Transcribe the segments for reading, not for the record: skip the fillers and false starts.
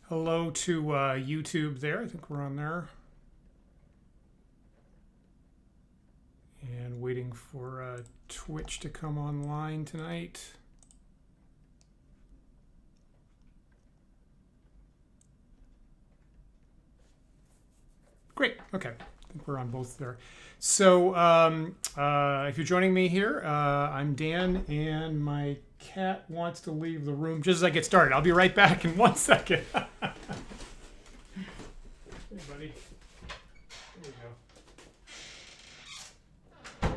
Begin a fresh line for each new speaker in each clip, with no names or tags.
Hello to YouTube there. I think we're on there. And waiting for Twitch to come online tonight. Great. Okay. I think we're on both there. So if you're joining me here, I'm Dan, and my cat wants to leave the room just as I get started. I'll be right back in 1 second. Hey, buddy. There we go.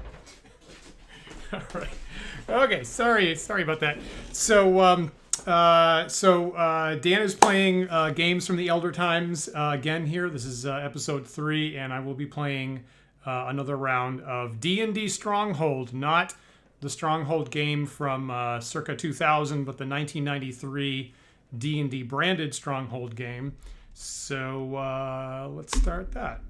All right. Okay. Sorry about that. So Dan is playing games from the Elder Times again here. This is episode 3, and I will be playing another round of D&D Stronghold, not the Stronghold game from circa 2000, but the 1993 D&D branded Stronghold game. So let's start that.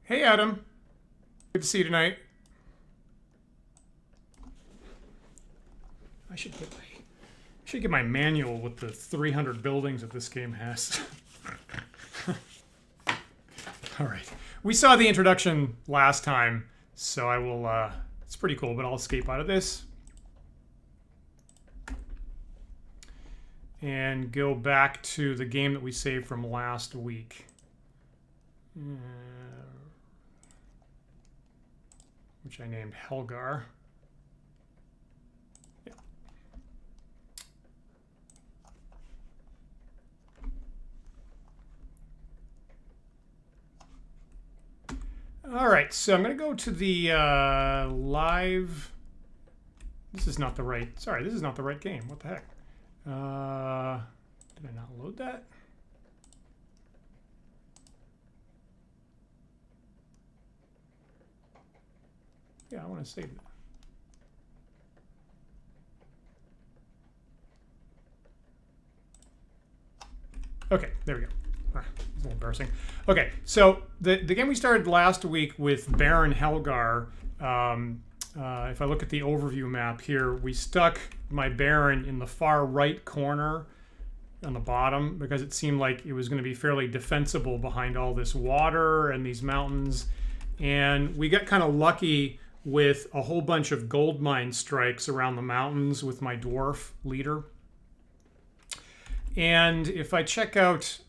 Hey, Adam. Good to see you tonight. I should get my manual with the 300 buildings that this game has. All right. We saw the introduction last time, so I will... it's pretty cool, but I'll escape out of this. And go back to the game that we saved from last week. Which I named Helgar. Yeah. All right, so I'm going to go to the live. This is not the right. Sorry, this is not the right game. What the heck? Did I not load that? Yeah, I want to save it. Okay, there we go. It's a little embarrassing. Okay, so the game we started last week with Baron Helgar, if I look at the overview map here, we stuck my Baron in the far right corner on the bottom because it seemed like it was going to be fairly defensible behind all this water and these mountains. And we got kind of lucky with a whole bunch of gold mine strikes around the mountains with my dwarf leader. And if I check out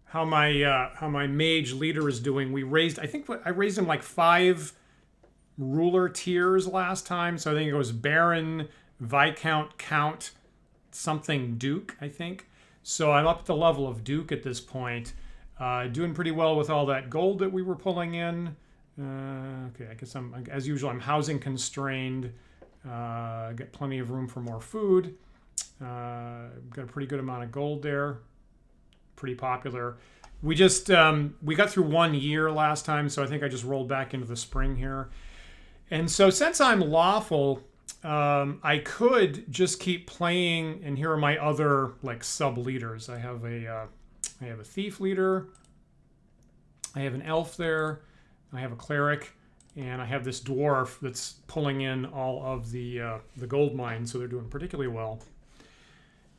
how my mage leader is doing, I think I raised him like 5 ruler tiers last time. So I think it was Baron, Viscount, Count, something Duke, I think. So I'm up at the level of Duke at this point. Doing pretty well with all that gold that we were pulling in. Okay, I guess as usual, I'm housing constrained. Got plenty of room for more food. Got a pretty good amount of gold there. Pretty popular. We just we got through 1 year last time, so I think I just rolled back into the spring here. And so since I'm lawful, I could just keep playing. And here are my other like sub leaders. I have a thief leader. I have an elf there. I have a cleric, and I have this dwarf that's pulling in all of the gold mines, so they're doing particularly well.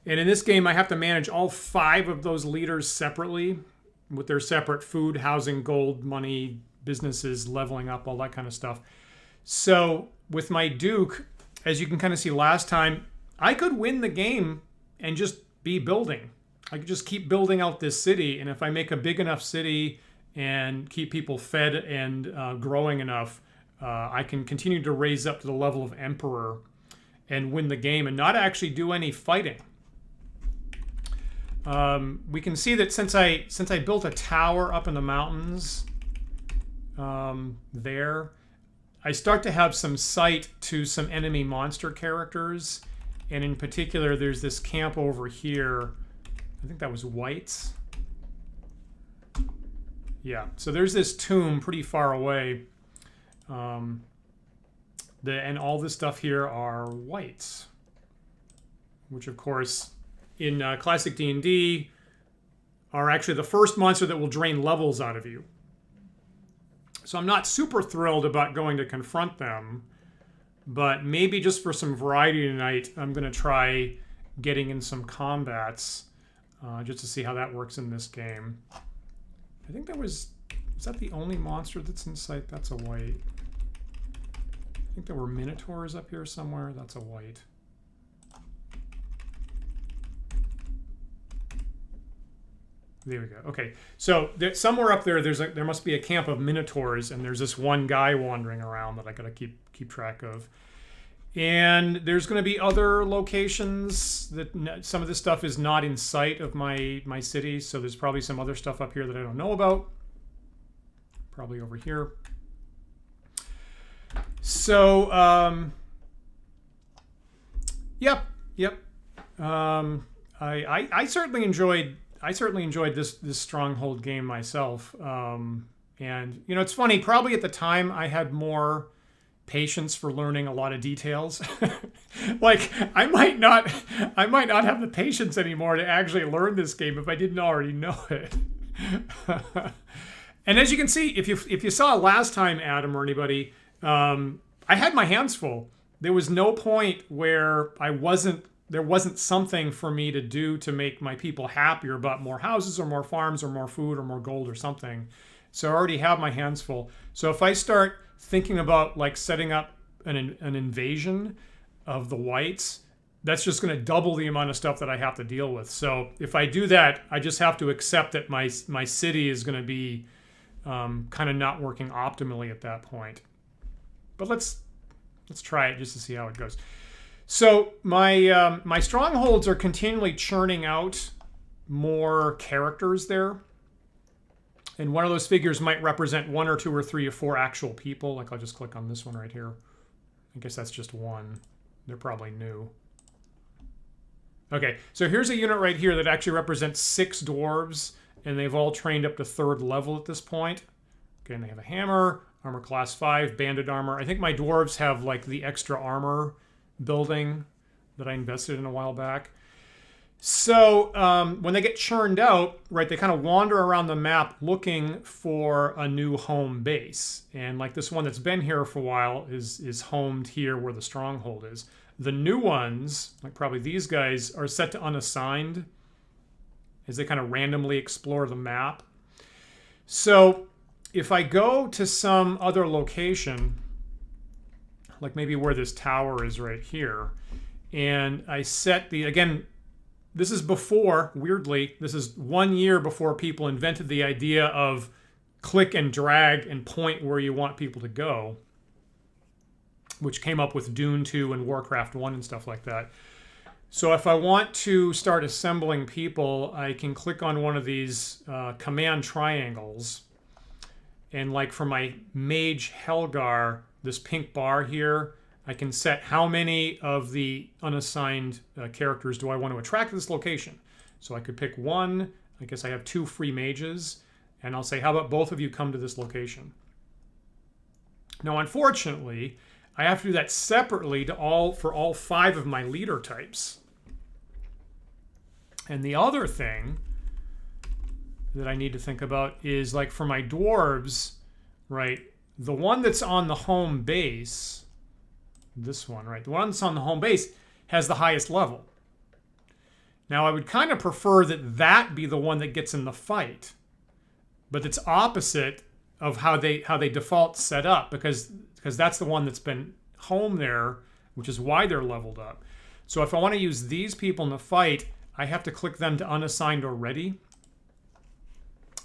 And in this game, I have to manage all 5 of those leaders separately with their separate food, housing, gold, money, businesses, leveling up, all that kind of stuff. So with my Duke, as you can kind of see last time, I could win the game and just be building. I could just keep building out this city, and if I make a big enough city and keep people fed and growing enough, I can continue to raise up to the level of Emperor and win the game and not actually do any fighting. We can see that since I built a tower up in the mountains there, I start to have some sight to some enemy monster characters, and in particular there's this camp over here. I think that was Whites. Yeah, so there's this tomb pretty far away. And all this stuff here are whites, which of course in classic D&D are actually the first monster that will drain levels out of you. So I'm not super thrilled about going to confront them, but maybe just for some variety tonight, I'm going to try getting in some combats just to see how that works in this game. I think is that the only monster that's in sight? That's a white. I think there were Minotaurs up here somewhere. That's a white. There we go. Okay, so somewhere up there, there must be a camp of Minotaurs, and there's this one guy wandering around that I gotta keep track of. And there's going to be other locations that some of this stuff is not in sight of my city, so there's probably some other stuff up here that I don't know about. Probably over here. So, yep. I certainly enjoyed this Stronghold game myself. And you know, it's funny. Probably at the time I had more patience for learning a lot of details. Like I might not have the patience anymore to actually learn this game if I didn't already know it. And as you can see, if you saw last time, Adam or anybody, I had my hands full. There was no point where there wasn't something for me to do to make my people happier about more houses or more farms or more food or more gold or something. So I already have my hands full. So if I start thinking about like setting up an invasion of the whites, that's just going to double the amount of stuff that I have to deal with. So if I do that, I just have to accept that my city is going to be kind of not working optimally at that point. But let's try it just to see how it goes. So my strongholds are continually churning out more characters there. And one of those figures might represent 1 or 2 or 3 or 4 actual people. Like I'll just click on this one right here. I guess that's just one. They're probably new. Okay, so here's a unit right here that actually represents 6 dwarves, and they've all trained up to 3rd level at this point. Okay, and they have a hammer, armor class 5, banded armor. I think my dwarves have like the extra armor building that I invested in a while back. So when they get churned out, right, they kind of wander around the map looking for a new home base. And like this one that's been here for a while is homed here where the stronghold is. The new ones, like probably these guys, are set to unassigned as they kind of randomly explore the map. So if I go to some other location, like maybe where this tower is right here, and I set the, again, this is before, weirdly, this is 1 year before people invented the idea of click and drag and point where you want people to go, which came up with Dune 2 and Warcraft 1 and stuff like that. So if I want to start assembling people, I can click on one of these command triangles. And like for my Mage Helgar, this pink bar here, I can set how many of the unassigned characters do I want to attract to this location. So I could pick one. I guess I have 2 free mages. And I'll say, how about both of you come to this location? Now, unfortunately, I have to do that separately for all 5 of my leader types. And the other thing that I need to think about is like for my dwarves, right? The one that's on the home base, this one, right? The one that's on the home base has the highest level. Now, I would kind of prefer that be the one that gets in the fight, but it's opposite of how they default set up because that's the one that's been home there, which is why they're leveled up. So if I want to use these people in the fight, I have to click them to unassigned or ready.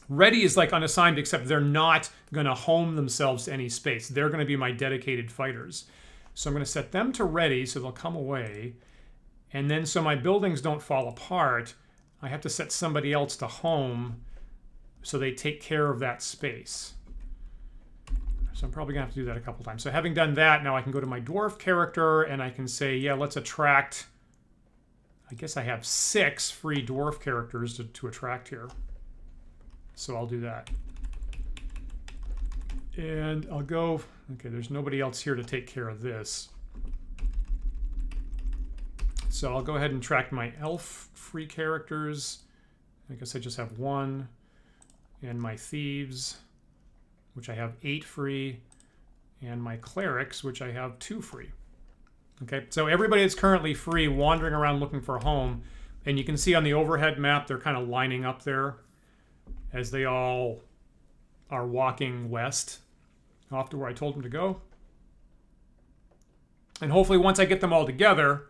Ready is like unassigned, except they're not going to home themselves to any space. They're going to be my dedicated fighters. So I'm going to set them to ready so they'll come away. And then so my buildings don't fall apart, I have to set somebody else to home so they take care of that space. So I'm probably going to have to do that a couple times. So having done that, now I can go to my dwarf character and I can say, yeah, let's attract, I guess I have 6 free dwarf characters to attract here. So I'll do that. And I'll go, okay, there's nobody else here to take care of this. So I'll go ahead and track my elf free characters. I guess I just have 1. And my thieves, which I have 8 free. And my clerics, which I have 2 free. Okay, so everybody that's currently free wandering around looking for a home. And you can see on the overhead map, they're kind of lining up there as they all are walking west off to where I told them to go. And hopefully once I get them all together,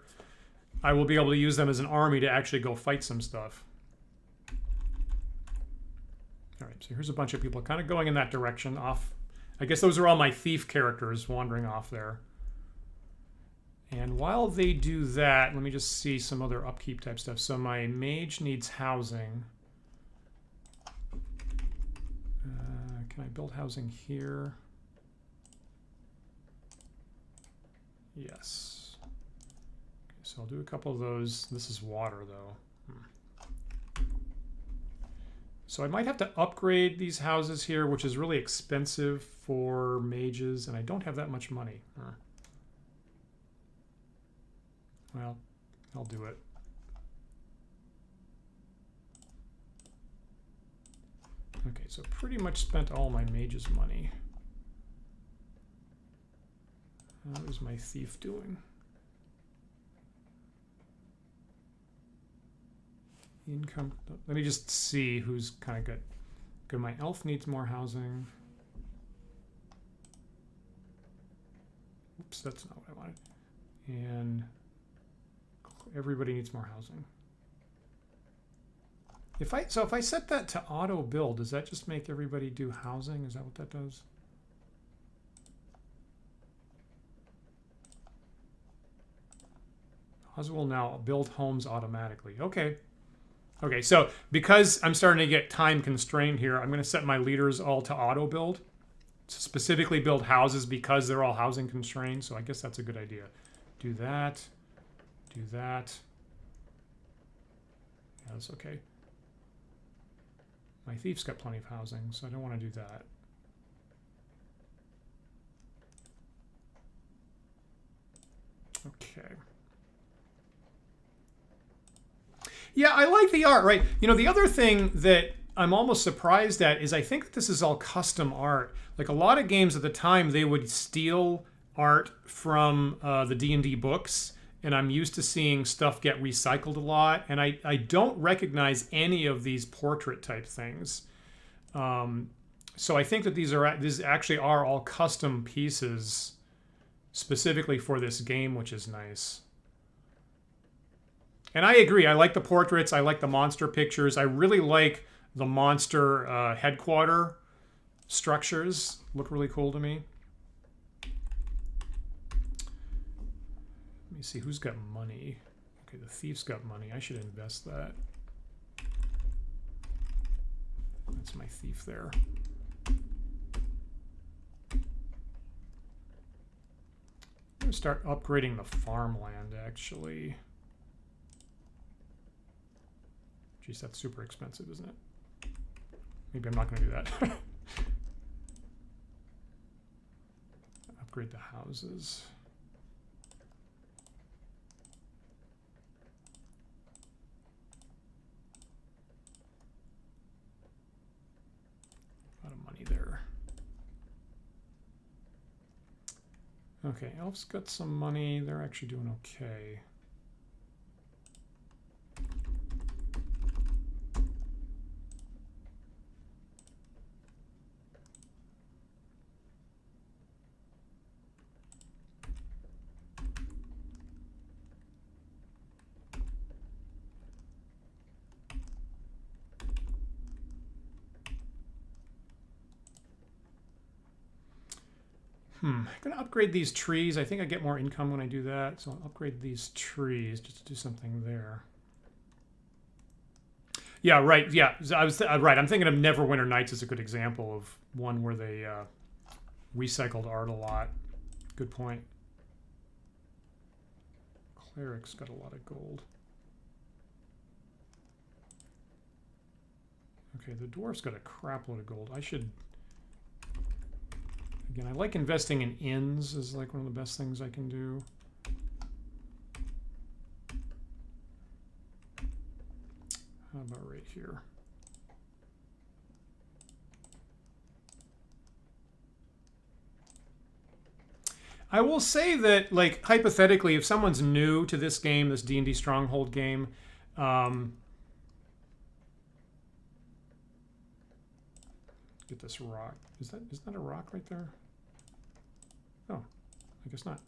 I will be able to use them as an army to actually go fight some stuff. All right, so here's a bunch of people kind of going in that direction off. I guess those are all my thief characters wandering off there. And while they do that, let me just see some other upkeep type stuff. So my mage needs housing. Can I build housing here? Yes. Okay, so I'll do a couple of those. This is water, though. So I might have to upgrade these houses here, which is really expensive for mages, and I don't have that much money. Well, I'll do it. Okay, so pretty much spent all my mage's money. How is my thief doing? Income. Let me just see who's kind of good. Good, my elf needs more housing. Oops, that's not what I wanted. And everybody needs more housing. If I set that to auto build, does that just make everybody do housing? Is that what that does? Oz will now build homes automatically. Okay. Okay, so because I'm starting to get time constrained here, I'm going to set my leaders all to auto build. To specifically build houses because they're all housing constrained. So I guess that's a good idea. Do that. Do that. Yeah, that's okay. My thief's got plenty of housing, so I don't want to do that. Okay. Yeah, I like the art, right? You know, the other thing that I'm almost surprised at is I think that this is all custom art. Like a lot of games at the time, they would steal art from the D&D books, and I'm used to seeing stuff get recycled a lot, and I don't recognize any of these portrait type things. So I think that these actually are all custom pieces specifically for this game, which is nice. And I agree. I like the portraits. I like the monster pictures. I really like the monster headquarter structures. Look really cool to me. Let me see who's got money. Okay, the thief's got money. I should invest that. That's my thief there. I'm going to start upgrading the farmland, actually. Geez, that's super expensive, isn't it? Maybe I'm not going to do that. Upgrade the houses. A lot of money there. Okay, Elf's got some money. They're actually doing okay. I'm going to upgrade these trees. I think I get more income when I do that. So I'll upgrade these trees just to do something there. Yeah, right. Yeah, I was right. I'm thinking of Neverwinter Nights as a good example of one where they recycled art a lot. Good point. Cleric's got a lot of gold. Okay, the dwarf's got a crap load of gold. I should Again, I like investing in inns is like one of the best things I can do. How about right here? I will say that, like, hypothetically, if someone's new to this game, this D&D Stronghold game, get this rock. Isn't that a rock right there? Oh, I guess not.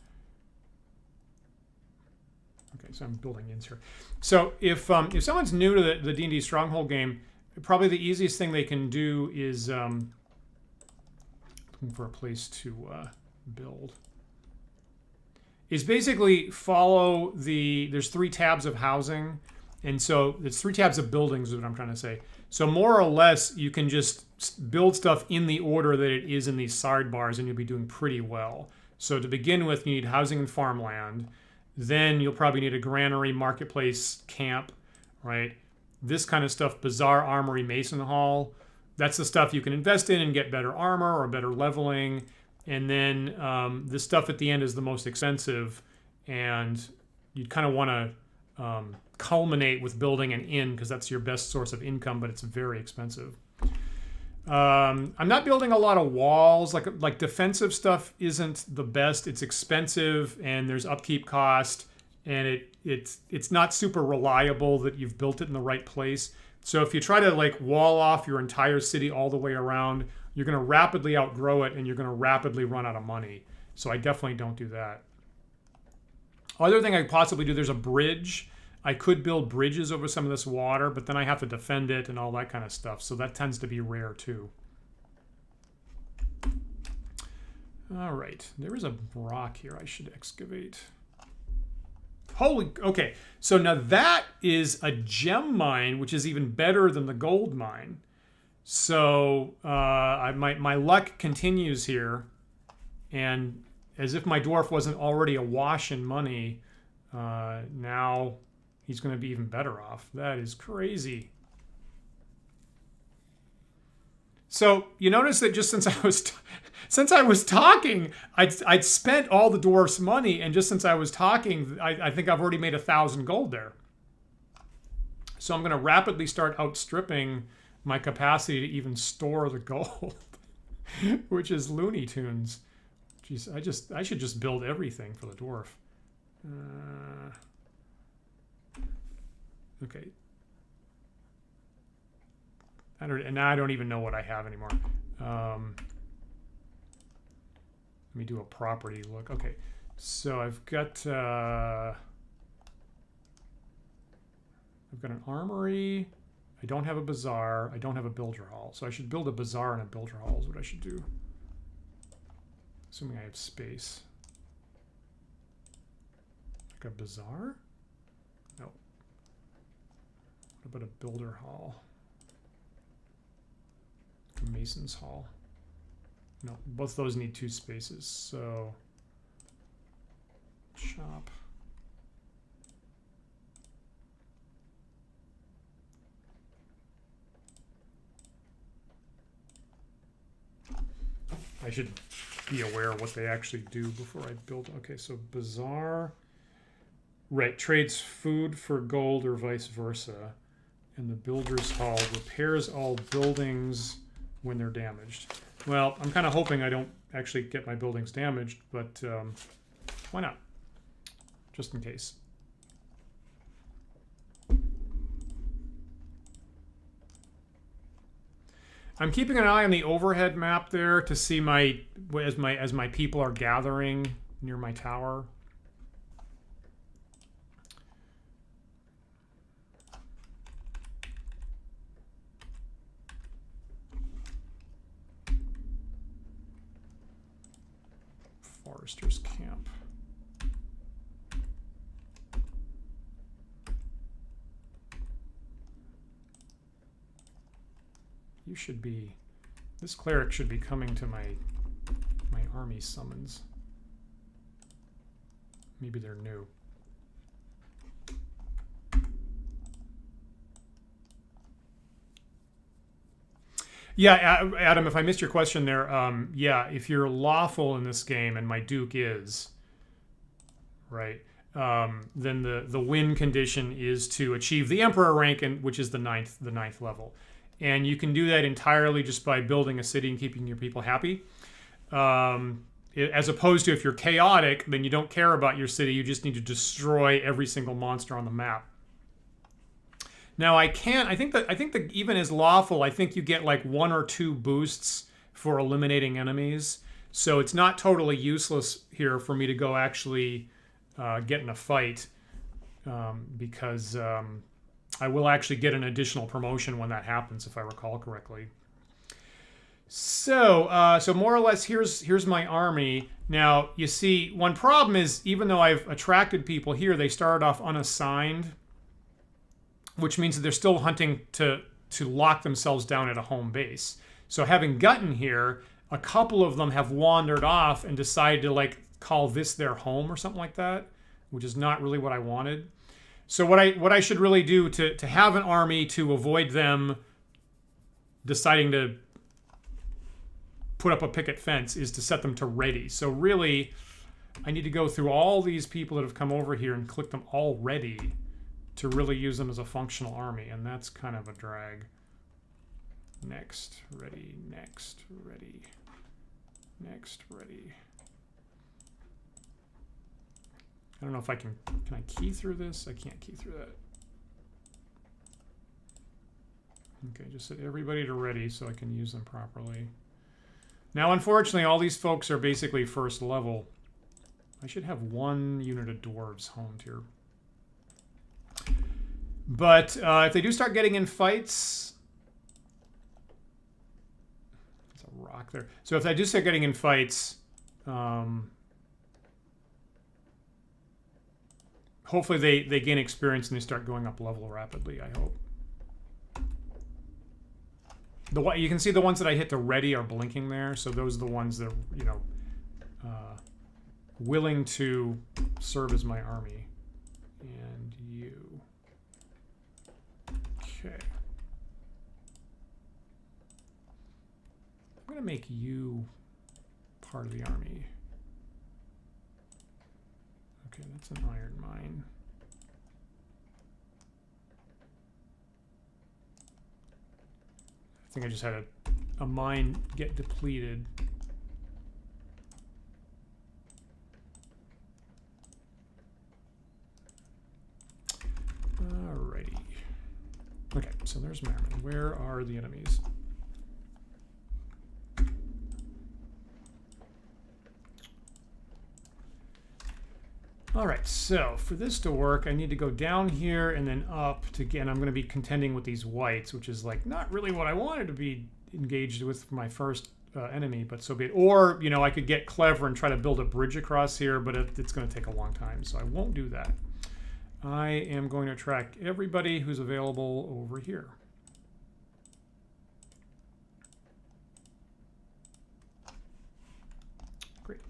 Okay, so I'm building inns here. So if someone's new to the D&D Stronghold game, probably the easiest thing they can do is looking for a place to build. Is basically follow there's 3 tabs of housing, and so it's 3 tabs of buildings is what I'm trying to say. So more or less, you can just build stuff in the order that it is in these sidebars, and you'll be doing pretty well. So to begin with, you need housing and farmland. Then you'll probably need a granary, marketplace, camp, right? This kind of stuff, bazaar, armory, mason hall. That's the stuff you can invest in and get better armor or better leveling. And then the stuff at the end is the most expensive, and you kind of want to culminate with building an inn because that's your best source of income, but it's very expensive. I'm not building a lot of walls. Like defensive stuff isn't the best. It's expensive, and there's upkeep cost, and it's not super reliable that you've built it in the right place. So if you try to like wall off your entire city all the way around, you're going to rapidly outgrow it, and you're going to rapidly run out of money. So I definitely don't do that. Other thing I could possibly do, there's a bridge. I could build bridges over some of this water, but then I have to defend it and all that kind of stuff. So that tends to be rare too. All right, there is a rock here I should excavate. Holy, okay. So now that is a gem mine, which is even better than the gold mine. So my luck continues here, and as if my dwarf wasn't already awash in money, now he's going to be even better off. That is crazy. So you notice that just since I was talking, I'd spent all the dwarf's money, and just since I was talking, I think I've already made 1,000 gold there. So I'm going to rapidly start outstripping my capacity to even store the gold, which is Looney Tunes. Jeez, I should just build everything for the dwarf. Okay. Now I don't even know what I have anymore. Let me do a property look. Okay, so I've got an armory. I don't have a bazaar. I don't have a builder hall. So I should build a bazaar and a builder hall is what I should do. Assuming I have space. Like a bazaar? No. What about a builder hall? A mason's hall? No, both those need 2 spaces. So shop. I should be aware of what they actually do before I build. Okay, so bazaar. Right, trades food for gold or vice versa. And the builder's hall repairs all buildings when they're damaged. Well, I'm kind of hoping I don't actually get my buildings damaged, but why not? Just in case. I'm keeping an eye on the overhead map there to see as my people are gathering near my tower. Forester's camp. You should be, this cleric should be coming to my army summons. Maybe they're new. Yeah, Adam, if I missed your question there, yeah, if you're lawful in this game, and my Duke is, right, then the win condition is to achieve the Emperor rank, which is the ninth level. And you can do that entirely just by building a city and keeping your people happy. As opposed to if you're chaotic, then you don't care about your city, you just need to destroy every single monster on the map. Now I think that even as lawful, I think you get like 1 or 2 boosts for eliminating enemies. So it's not totally useless here for me to go actually get in a fight, because I will actually get an additional promotion when that happens, if I recall correctly. So so more or less, here's my army. Now you see, one problem is, even though I've attracted people here, they started off unassigned, which means that they're still hunting to lock themselves down at a home base. So having gotten here, a couple of them have wandered off and decided to like call this their home or something like that, which is not really what I wanted. So what I should really do to have an army to avoid them deciding to put up a picket fence is to set them to ready. So really, I need to go through all these people that have come over here and click them all ready to really use them as a functional army, and that's kind of a drag. Next, ready, next, ready, next, ready. I don't know if I can I key through this? I can't key through that. Okay, just set everybody to ready so I can use them properly. Now, unfortunately, all these folks are basically first level. I should have 1 unit of dwarves homed here. But if they do start getting in fights... There's a rock there. So if they do start getting in fights... hopefully they gain experience and they start going up level rapidly, I hope. You can see the ones that I hit to ready are blinking there, so those are the ones that are, you know, willing to serve as my army. And you. Okay. I'm going to make you part of the army. Okay, that's an iron mine. I think I just had a mine get depleted. Alrighty. Okay, so there's Merriman. Where are the enemies? Alright, so for this to work, I need to go down here and then up to, again, I'm going to be contending with these whites, which is like not really what I wanted to be engaged with for my first enemy, but so be it. Or, you know, I could get clever and try to build a bridge across here, but it's going to take a long time, so I won't do that. I am going to attract everybody who's available over here. Great.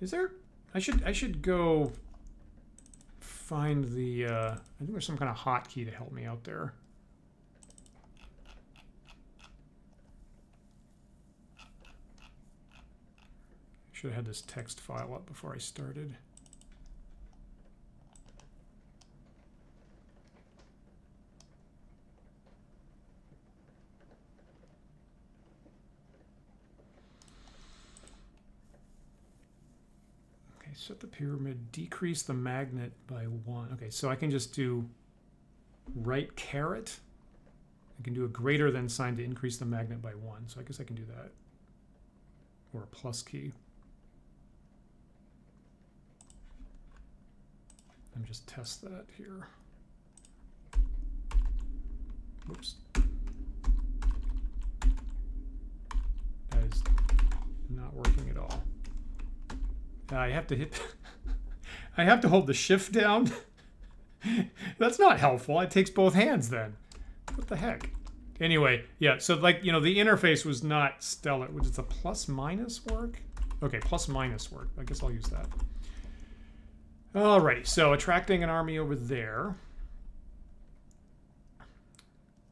Is there... I should go find the, I think there's some kind of hotkey to help me out there. Should have had this text file up before I started. Set the pyramid, decrease the magnet by 1. Okay, so I can just do right caret. I can do a greater than sign to increase the magnet by 1. So I guess I can do that. Or a plus key. Let me just test that here. Whoops. That is not working at all. I have to hit... I have to hold the shift down. That's not helpful. It takes both hands then. What the heck? Anyway, yeah, so like, you know, the interface was not stellar. Which is a plus minus work? Okay, plus minus work. I guess I'll use that. Alrighty, so attracting an army over there.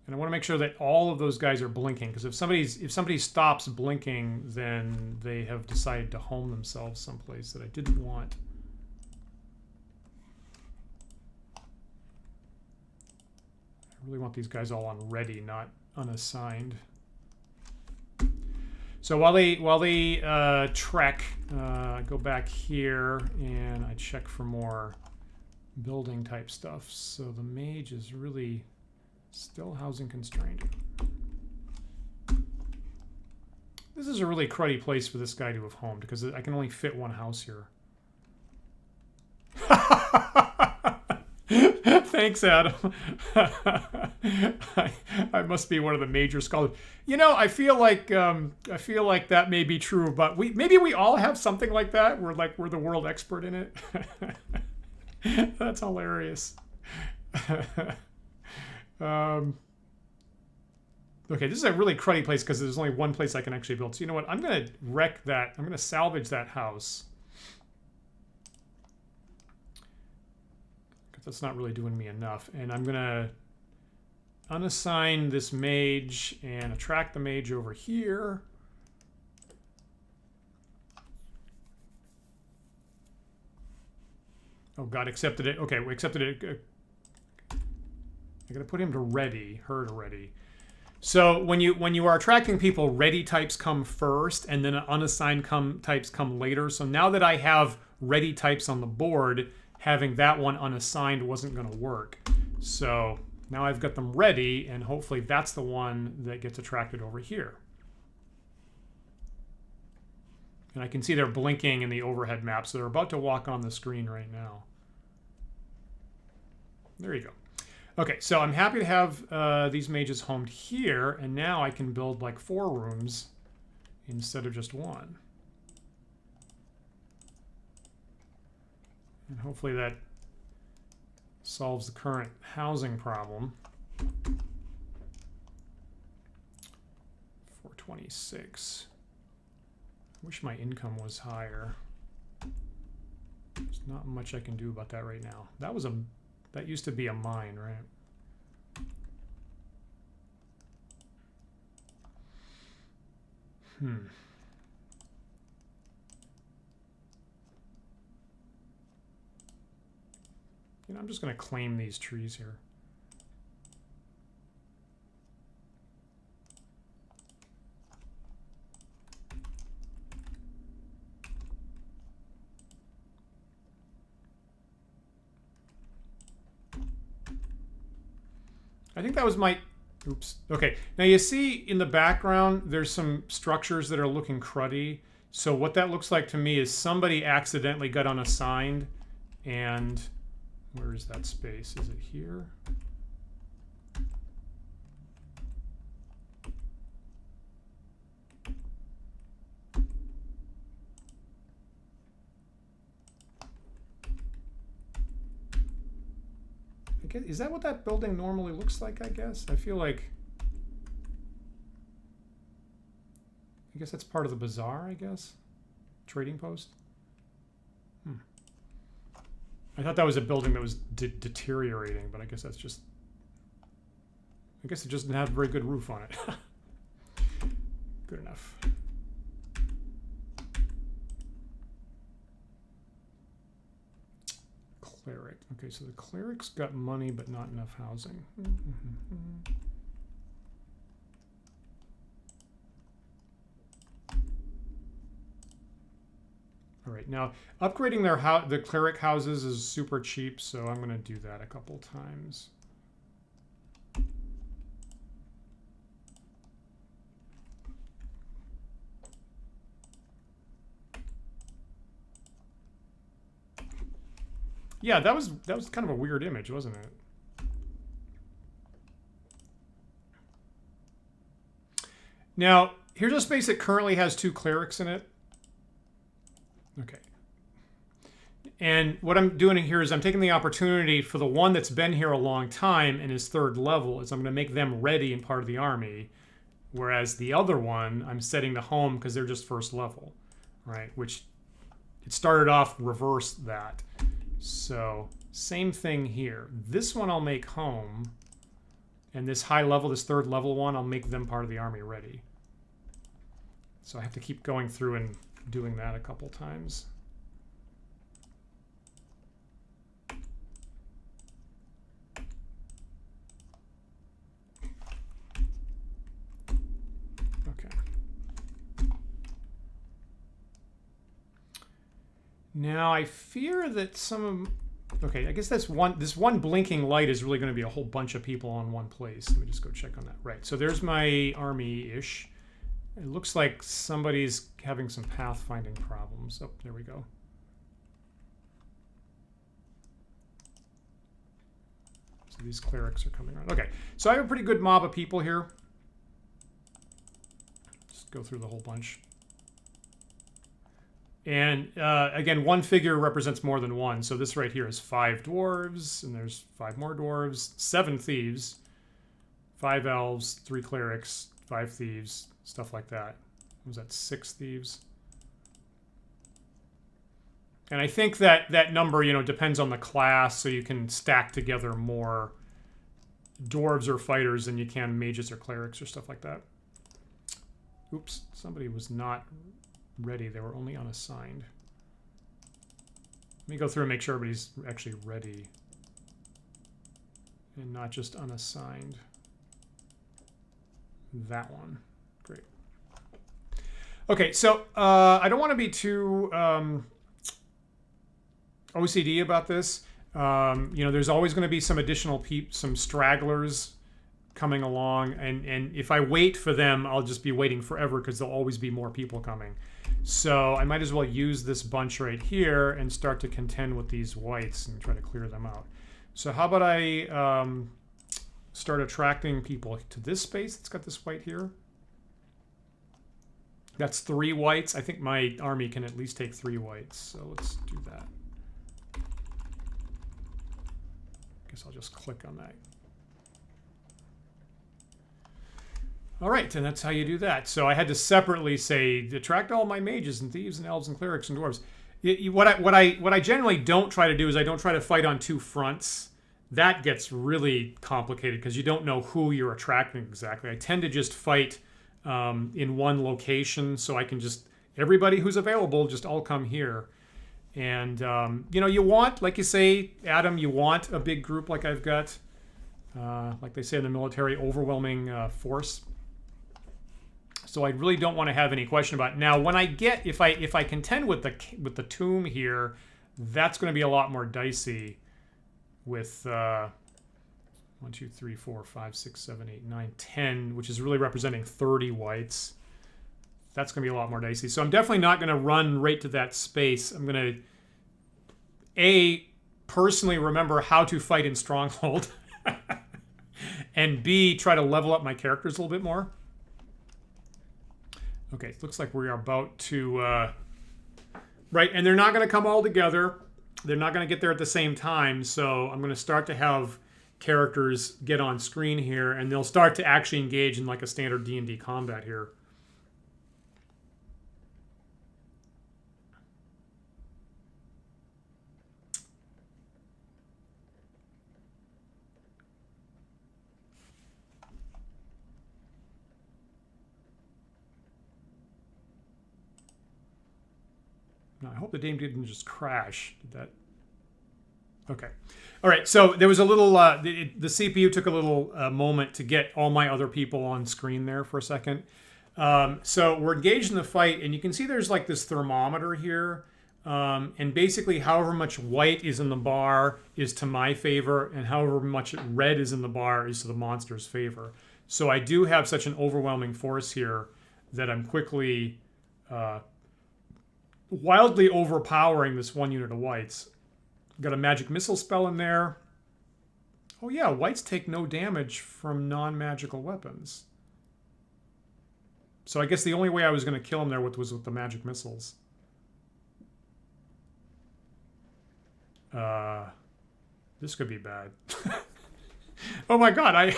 And I want to make sure that all of those guys are blinking, because if somebody stops blinking, then they have decided to home themselves someplace that I didn't want. I really want these guys all on ready, not unassigned. So while they trek, I go back here and I check for more building type stuff. So the mage is really still housing constrained. This is a really cruddy place for this guy to have homed, because I can only fit one house here. Thanks, Adam. I must be one of the major scholars. You know, I feel like that may be true, but maybe we all have something like that. We're the world expert in it. That's hilarious. Okay, this is a really cruddy place because there's only one place I can actually build. So you know what? I'm going to wreck that. I'm going to salvage that house. Because that's not really doing me enough. And I'm going to unassign this mage and attract the mage over here. Oh, God, accepted it. Okay, we accepted it. I got to put him to ready, her to ready. So when you are attracting people, ready types come first, and then unassigned types come later. So now that I have ready types on the board, having that one unassigned wasn't going to work. So now I've got them ready, and hopefully that's the one that gets attracted over here. And I can see they're blinking in the overhead map, so they're about to walk on the screen right now. There you go. Okay, so I'm happy to have these mages homed here, and now I can build like 4 rooms instead of just 1. And hopefully that solves the current housing problem. 426. I wish my income was higher. There's not much I can do about that right now. That used to be a mine, right? You know, I'm just going to claim these trees here. I think that was my... Oops. Okay. Now you see in the background, there's some structures that are looking cruddy. So what that looks like to me is somebody accidentally got unassigned. And where is that space? Is it here? Is that what that building normally looks like, I guess? I feel like... I guess that's part of the bazaar, I guess? Trading post? I thought that was a building that was deteriorating, but I guess that's just... I guess it just didn't have a very good roof on it. Good enough. Cleric. Okay, so the cleric's got money, but not enough housing. All right, now upgrading the cleric houses is super cheap, so I'm going to do that a couple times. Yeah, that was kind of a weird image, wasn't it? Now, here's a space that currently has 2 clerics in it. Okay. And what I'm doing here is I'm taking the opportunity for the one that's been here a long time and is 3rd level, is I'm going to make them ready and part of the army. Whereas the other one, I'm setting the home because they're just 1st level, right? Which it started off reverse that. So same thing here. This one I'll make home, And this high level, this third level one, I'll make them part of the army ready. So I have to keep going through and doing that a couple times. Okay. Now I fear that some of... Okay, I guess this one blinking light is really going to be a whole bunch of people on one place. Let me just go check on that. Right, so there's my army-ish. It looks like somebody's having some pathfinding problems. Oh, there we go. So these clerics are coming around. Okay, so I have a pretty good mob of people here. Just go through the whole bunch. And again, one figure represents more than one. So this right here is 5 dwarves, and there's 5 more dwarves, 7 thieves, 5 elves, 3 clerics, 5 thieves, stuff like that. Was that 6 thieves? And I think that that number, you know, depends on the class, so you can stack together more dwarves or fighters than you can mages or clerics or stuff like that. Oops, somebody was not ready. They were only unassigned. Let me go through and make sure everybody's actually ready and not just unassigned. That one. Great. Okay, so I don't want to be too OCD about this. You know, there's always going to be some additional some stragglers coming along, and if I wait for them, I'll just be waiting forever because there'll always be more people coming. So I might as well use this bunch right here and start to contend with these whites and try to clear them out. So how about I start attracting people to this space? It's got this white here. That's 3 whites. I think my army can at least take 3 whites. So let's do that. Guess I'll just click on that. All right, and that's how you do that. So I had to separately say, attract all my mages and thieves and elves and clerics and dwarves. What I generally don't try to do is I don't try to fight on 2 fronts. That gets really complicated because you don't know who you're attracting exactly. I tend to just fight in one location, so I can just, everybody who's available, just all come here. And, you know, you want, like you say, Adam, you want a big group like I've got, like they say in the military, overwhelming force. So I really don't want to have any question about it. Now, when I get, if I contend with the tomb here, that's going to be a lot more dicey with 1, 2, 3, 4, 5, 6, 7, 8, 9, 10, which is really representing 30 whites. That's going to be a lot more dicey. So I'm definitely not going to run right to that space. I'm going to, A, personally remember how to fight in Stronghold, and B, try to level up my characters a little bit more. Okay, it looks like we are about to... right, and they're not going to come all together. They're not going to get there at the same time, so I'm going to start to have characters get on screen here, and they'll start to actually engage in like a standard D&D combat here. Now, I hope the game didn't just crash. Did that? Okay. All right. So there was a little, the CPU took a little moment to get all my other people on screen there for a second. So we're engaged in the fight, and you can see there's like this thermometer here. And basically however much white is in the bar is to my favor, and however much red is in the bar is to the monster's favor. So I do have such an overwhelming force here that I'm quickly wildly overpowering this 1 unit of whites. Got a magic missile spell in there. Oh yeah, whites take no damage from non-magical weapons. So I guess the only way I was going to kill him there was with the magic missiles. This could be bad. Oh my god,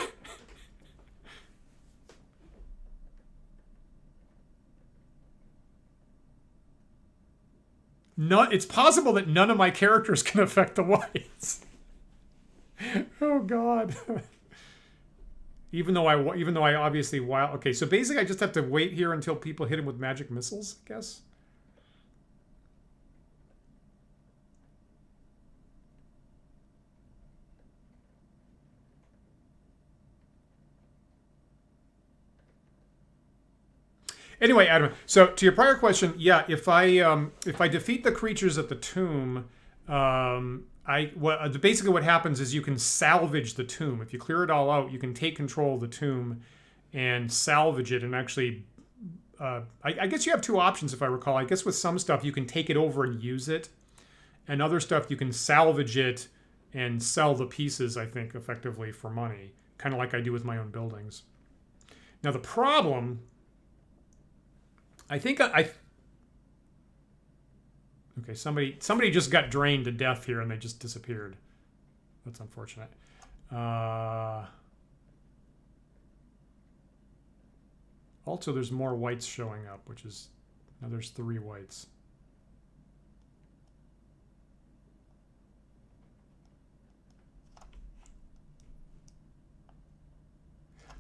it's possible that none of my characters can affect the whites. Oh god. Even though I obviously wild. Okay, so basically I just have to wait here until people hit him with magic missiles, I guess. Anyway, Adam. So to your prior question, yeah, if I defeat the creatures at the tomb, basically what happens is you can salvage the tomb. If you clear it all out, you can take control of the tomb and salvage it. And actually, I guess you have two options if I recall. I guess with some stuff you can take it over and use it, and other stuff you can salvage it and sell the pieces. I think effectively for money, kind of like I do with my own buildings. Now the problem. I think okay, somebody just got drained to death here and they just disappeared. That's unfortunate. Also, there's more whites showing up, which is now there's 3 whites.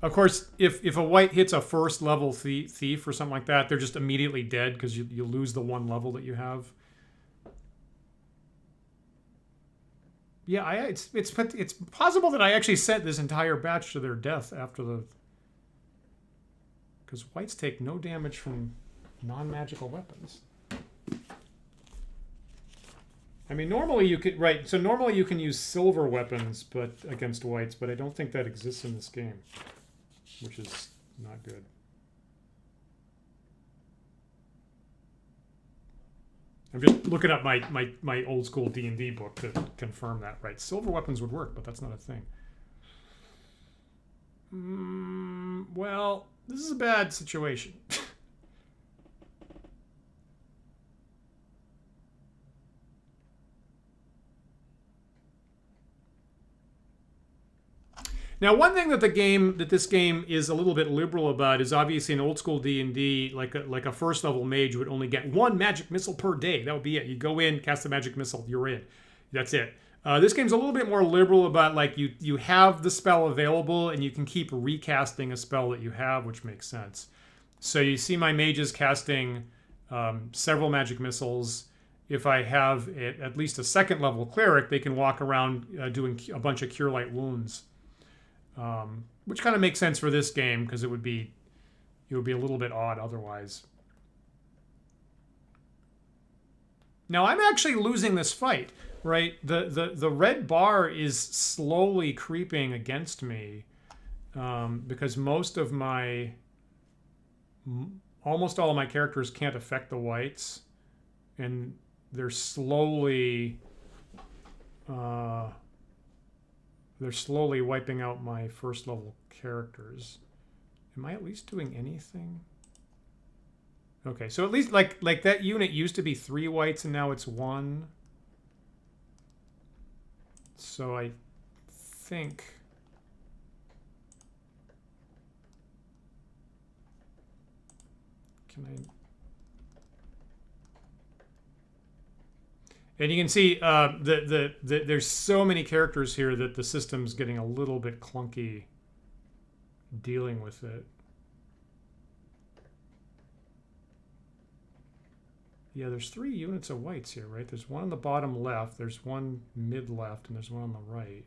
Of course, if a white hits a first level thief or something like that, they're just immediately dead because you lose the 1 level that you have. Yeah, it's possible that I actually sent this entire batch to their death after the... Because whites take no damage from non-magical weapons. I mean, normally you could... Right, so normally you can use silver weapons but against whites, but I don't think that exists in this game. Which is not good. I'm just looking up my old school D&D book to confirm that, right? Silver weapons would work, but that's not a thing. Well, this is a bad situation. Now, one thing that this game is a little bit liberal about is obviously in old school D&D, like a first level mage would only get 1 magic missile per day. That would be it. You go in, cast a magic missile, you're in. That's it. This game's a little bit more liberal about like you have the spell available and you can keep recasting a spell that you have, which makes sense. So you see my mages casting several magic missiles. If I have at least a 2nd level cleric, they can walk around doing a bunch of cure light wounds. Which kind of makes sense for this game because it would be a little bit odd otherwise. Now I'm actually losing this fight, right? The red bar is slowly creeping against me because almost all of my characters can't affect the whites, and they're slowly wiping out my first level characters. Am I at least doing anything? Okay, so at least like that unit used to be 3 whites and now it's 1. So I think and you can see there's so many characters here that the system's getting a little bit clunky dealing with it. Yeah, there's 3 units of whites here, right? There's 1 on the bottom left, there's 1 mid left, and there's 1 on the right.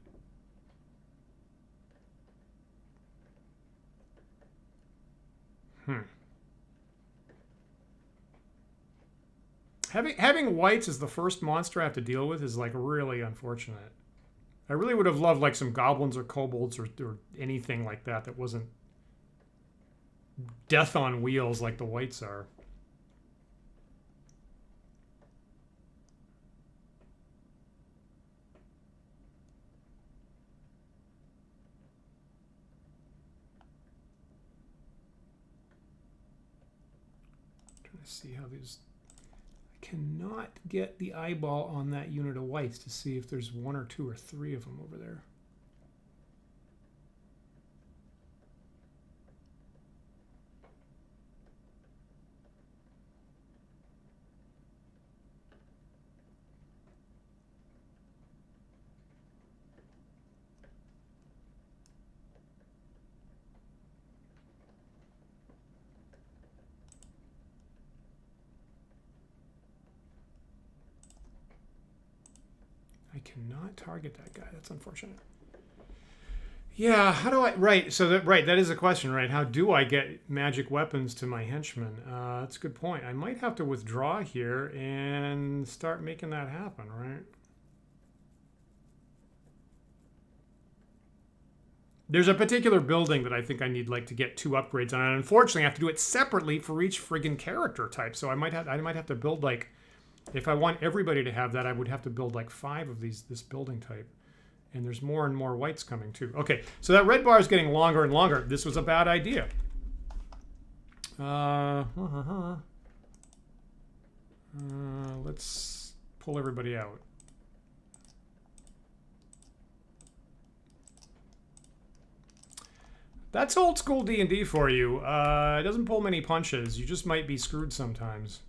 Having whites as the first monster I have to deal with is like really unfortunate. I really would have loved like some goblins or kobolds or anything like that wasn't death on wheels like the whites are. Trying to see how these... Cannot get the eyeball on that unit of whites to see if there's 1 or 2 or 3 of them over there. I cannot target that guy. That's unfortunate. Yeah, how do I... Right, so that is a question, right? How do I get magic weapons to my henchmen? That's a good point. I might have to withdraw here and start making that happen, right? There's a particular building that I think I need like to get 2 upgrades on, and unfortunately I have to do it separately for each friggin' character type. So I might have to build like, if I want everybody to have that, I would have to build like 5 of this building type. And there's more and more whites coming too. Okay, so that red bar is getting longer and longer. This was a bad idea. Let's pull everybody out. That's old school D&D for you. It doesn't pull many punches. You just might be screwed sometimes.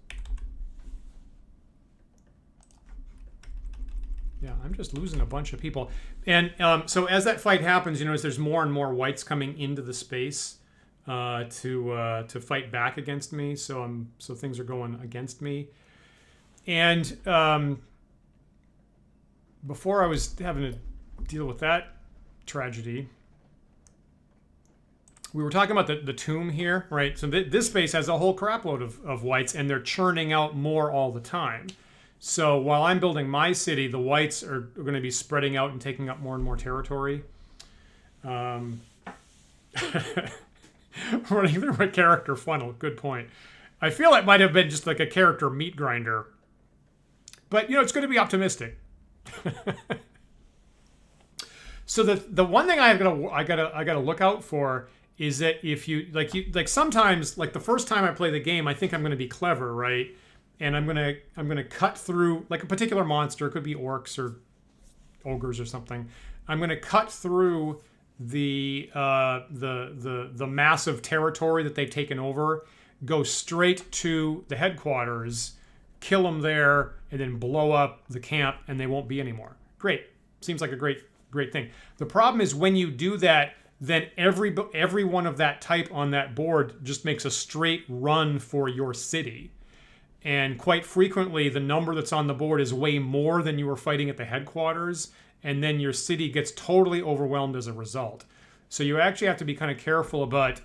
Yeah, I'm just losing a bunch of people. And so as that fight happens, you notice there's more and more whites coming into the space to fight back against me. So things are going against me. And before I was having to deal with that tragedy, we were talking about the tomb here, right? So this space has a whole crapload of whites, and they're churning out more all the time. So while I'm building my city, the whites are going to be spreading out and taking up more and more territory. Running through a character funnel, good point. I feel it might have been just like a character meat grinder. But, you know, it's going to be optimistic. So the one thing I gotta look out for is that if you sometimes, like the first time I play the game, I think I'm going to be clever, right? And I'm gonna cut through like a particular monster. It could be orcs or ogres or something. I'm gonna cut through the massive territory that they've taken over, go straight to the headquarters, kill them there, and then blow up the camp, and they won't be anymore. Great. Seems like a great thing. The problem is when you do that, then every one of that type on that board just makes a straight run for your city. And quite frequently, the number that's on the board is way more than you were fighting at the headquarters, and then your city gets totally overwhelmed as a result. So you actually have to be kind of careful about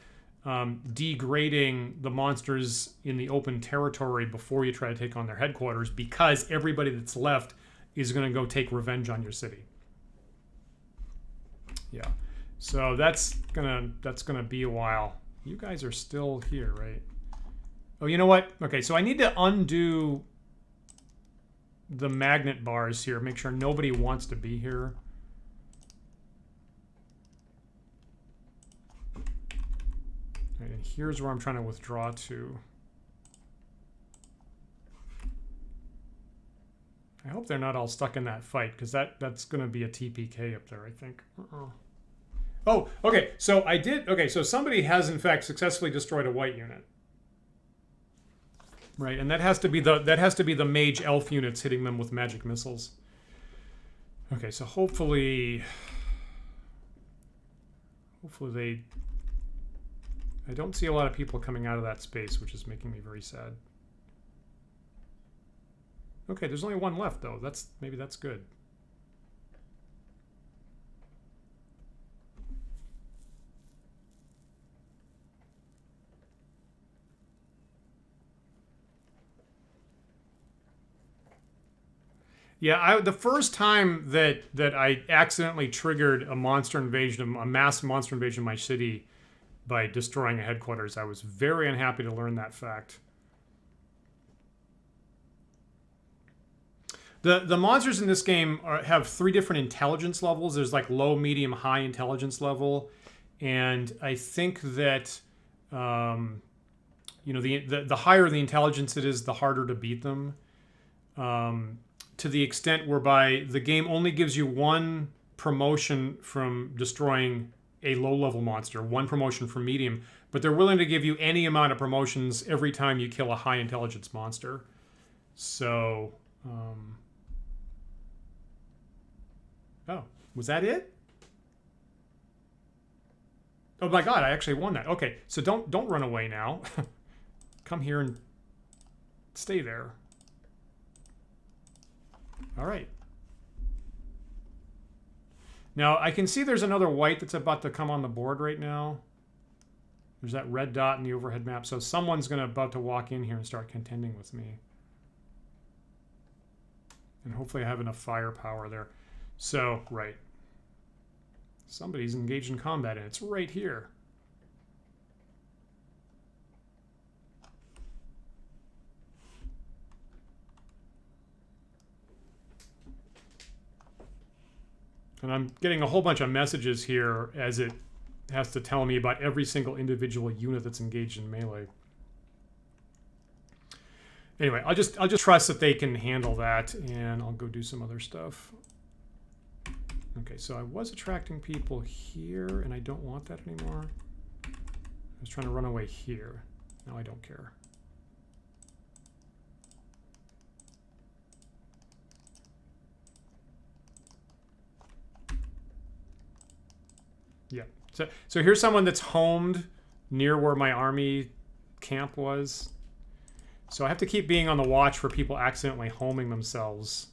degrading the monsters in the open territory before you try to take on their headquarters, because everybody that's left is going to go take revenge on your city. Yeah, so that's gonna be a while. You guys are still here, right? Oh, you know what? Okay, so I need to undo the magnet bars here. Make sure nobody wants to be here. Right, and here's where I'm trying to withdraw to. I hope they're not all stuck in that fight, because that's going to be a TPK up there, I think. Oh, okay, so I did... Okay, so somebody has, in fact, successfully destroyed a white unit. Right, and that has to be the mage elf units hitting them with magic missiles. Okay, so hopefully they... I don't see a lot of people coming out of that space, which is making me very sad. Okay, there's only one left though. Maybe that's good. Yeah, the first time that I accidentally triggered a monster invasion, a mass monster invasion of my city by destroying a headquarters, I was very unhappy to learn that fact. The monsters in this game have 3 different intelligence levels. There's like low, medium, high intelligence level, and I think that you know, the higher the intelligence it is, the harder to beat them. To the extent whereby the game only gives you 1 promotion from destroying a low-level monster, 1 promotion from medium, but they're willing to give you any amount of promotions every time you kill a high-intelligence monster. So, oh, was that it? Oh my god, I actually won that. Okay, so don't run away now. Come here and stay there. All right. Now, I can see there's another white that's about to come on the board right now. There's that red dot in the overhead map. So someone's about to walk in here and start contending with me. And hopefully I have enough firepower there. So, right. Somebody's engaged in combat, and it's right here. And I'm getting a whole bunch of messages here as it has to tell me about every single individual unit that's engaged in melee. Anyway, I'll just trust that they can handle that, and I'll go do some other stuff. Okay, so I was attracting people here, and I don't want that anymore. I was trying to run away here. Now I don't care. Yeah. So here's someone that's homed near where my army camp was. So I have to keep being on the watch for people accidentally homing themselves.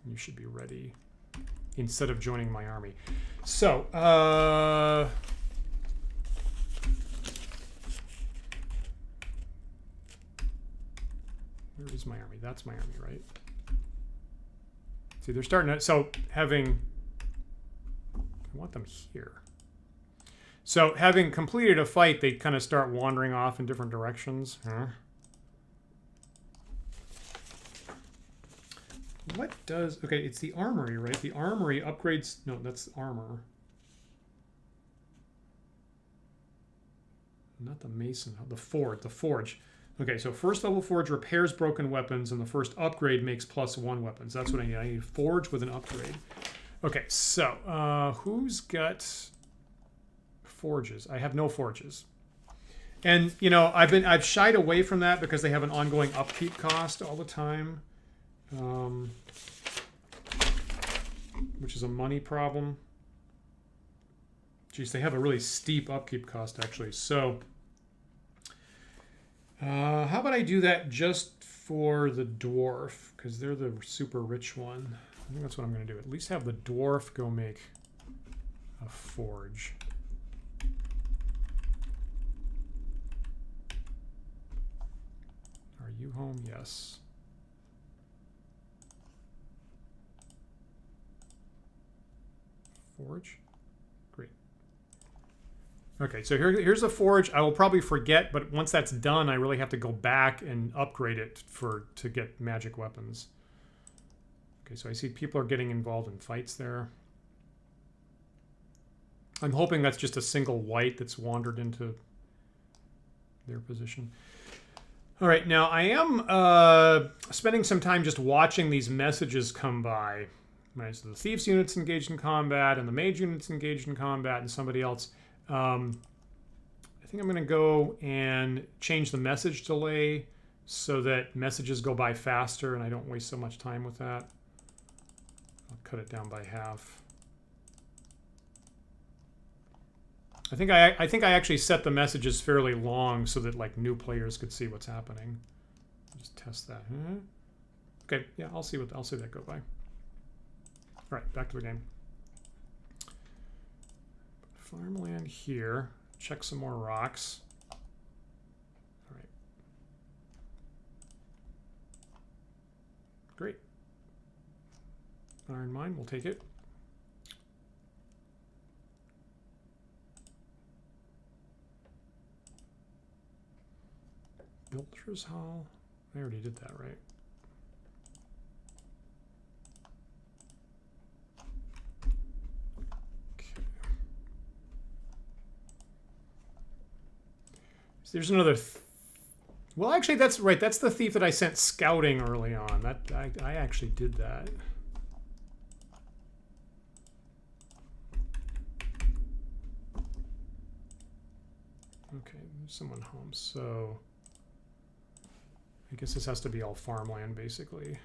You should be ready instead of joining my army. So, where is my army? That's my army, right? See, they're starting to, so having, I want them here. So having completed a fight, they kind of start wandering off in different directions. Huh? What does... Okay, it's the armory, right? The armory upgrades... No, that's armor. Not the mason. The forge. Okay, so first level forge repairs broken weapons, and the first upgrade makes +1 weapons. That's what I need. I need a forge with an upgrade. Okay, so who's got forges? I have no forges. And, you know, I've shied away from that because they have an ongoing upkeep cost all the time. Which is a money problem. Geez, they have a really steep upkeep cost, actually. So, how about I do that just for the dwarf? Because they're the super rich one. I think that's what I'm going to do. At least have the dwarf go make a forge. Are you home? Yes. Forge. Great. Okay, so here's a forge. I will probably forget, but once that's done, I really have to go back and upgrade it to get magic weapons. Okay, so I see people are getting involved in fights there. I'm hoping that's just a single white that's wandered into their position. All right, now I am spending some time just watching these messages come by. Right, so the Thieves unit's engaged in combat, and the Mage unit's engaged in combat, and somebody else. I think I'm going to go and change the message delay so that messages go by faster and I don't waste so much time with that. I'll cut it down by half. I think I actually set the messages fairly long so that like new players could see what's happening. Just test that. Okay, yeah, I'll see that go by. All right, back to the game. Farmland here. Check some more rocks. All right. Great. Iron mine, we'll take it. Builder's Hall. I already did that, right? There's another... Well, actually, that's right. That's the thief that I sent scouting early on. That I actually did that. Okay, there's someone home. So I guess this has to be all farmland, basically.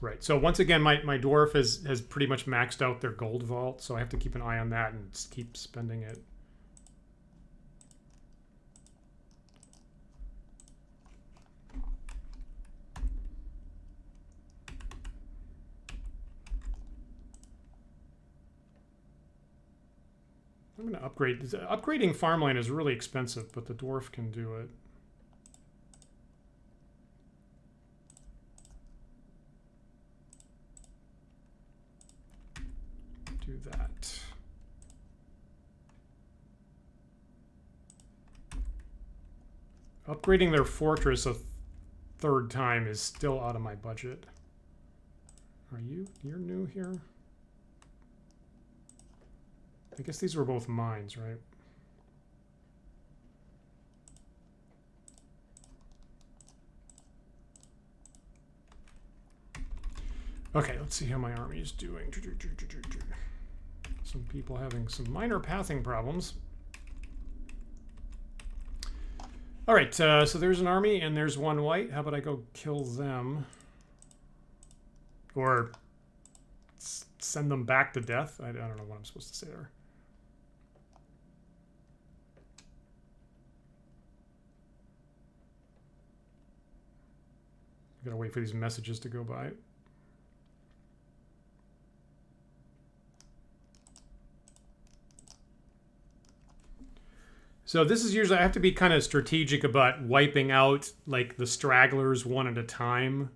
Right. So once again, my dwarf has pretty much maxed out their gold vault, so I have to keep an eye on that and keep spending it. to upgrade. Upgrading farmland is really expensive, but the dwarf can do it. Do that. Upgrading their fortress a third time is still out of my budget. You're new here? I guess these were both mines, right? Okay, let's see how my army is doing. Some people having some minor pathing problems. All right, so there's an army and there's one white. How about I go kill them? Or send them back to death? I don't know what I'm supposed to say there. I gotta wait for these messages to go by. So this is usually, I have to be kind of strategic about wiping out like the stragglers one at a time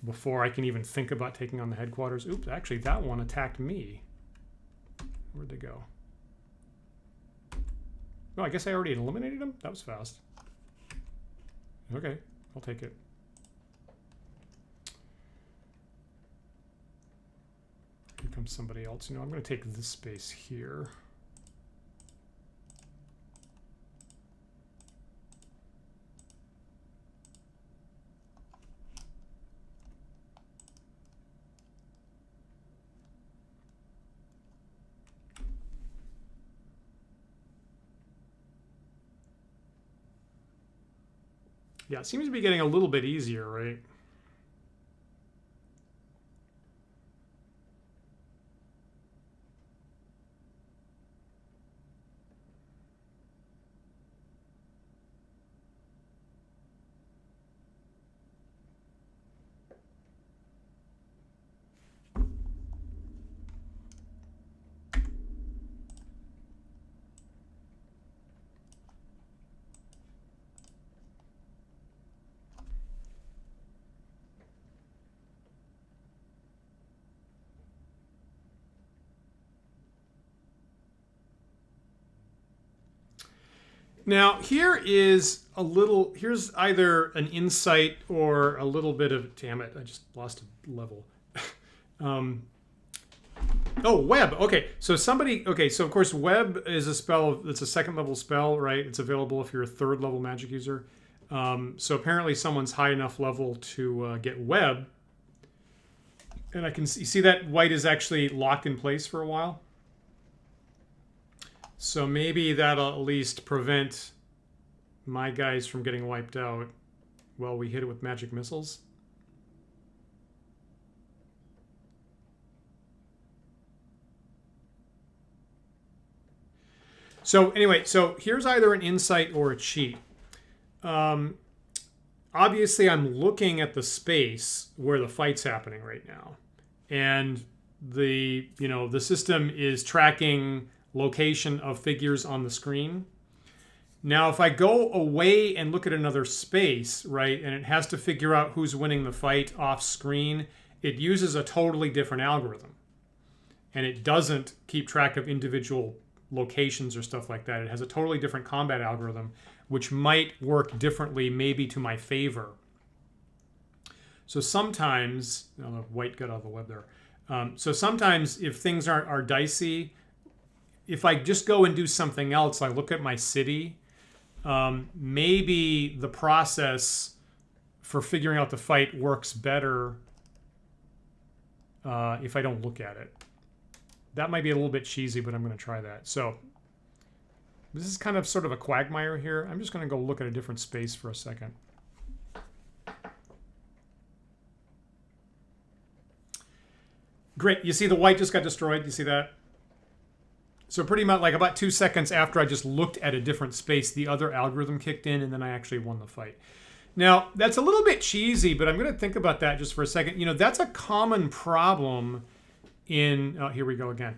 before I can even think about taking on the headquarters. Oops, actually that one attacked me. Where'd they go? Oh, I guess I already eliminated them? That was fast. Okay, I'll take it. Here comes somebody else. You know, I'm going to take this space here. Yeah, it seems to be getting a little bit easier, right? Now, here's either an insight or a little bit of, damn it, I just lost a level. Oh, web. Okay, so so of course web is a spell, it's a second level spell, right? It's available if you're a third level magic user. So apparently someone's high enough level to get web. And I can see that white is actually locked in place for a while. So maybe that'll at least prevent my guys from getting wiped out while we hit it with magic missiles. So anyway, so here's either an insight or a cheat. Obviously, I'm looking at the space where the fight's happening right now. And the system is tracking location of figures on the screen. Now, if I go away and look at another space, right, and it has to figure out who's winning the fight off screen, it uses a totally different algorithm. And it doesn't keep track of individual locations or stuff like that. It has a totally different combat algorithm, which might work differently, maybe to my favor. So sometimes, the white got out of the web there. So sometimes if things are dicey, if I just go and do something else, I look at my city, maybe the process for figuring out the fight works better if I don't look at it. That might be a little bit cheesy, but I'm going to try that. So this is kind of sort of a quagmire here. I'm just going to go look at a different space for a second. Great. You see the white just got destroyed. You see that? So pretty much like about 2 seconds after I just looked at a different space, the other algorithm kicked in and then I actually won the fight. Now, that's a little bit cheesy, but I'm going to think about that just for a second. You know, that's a common problem in, oh, here we go again.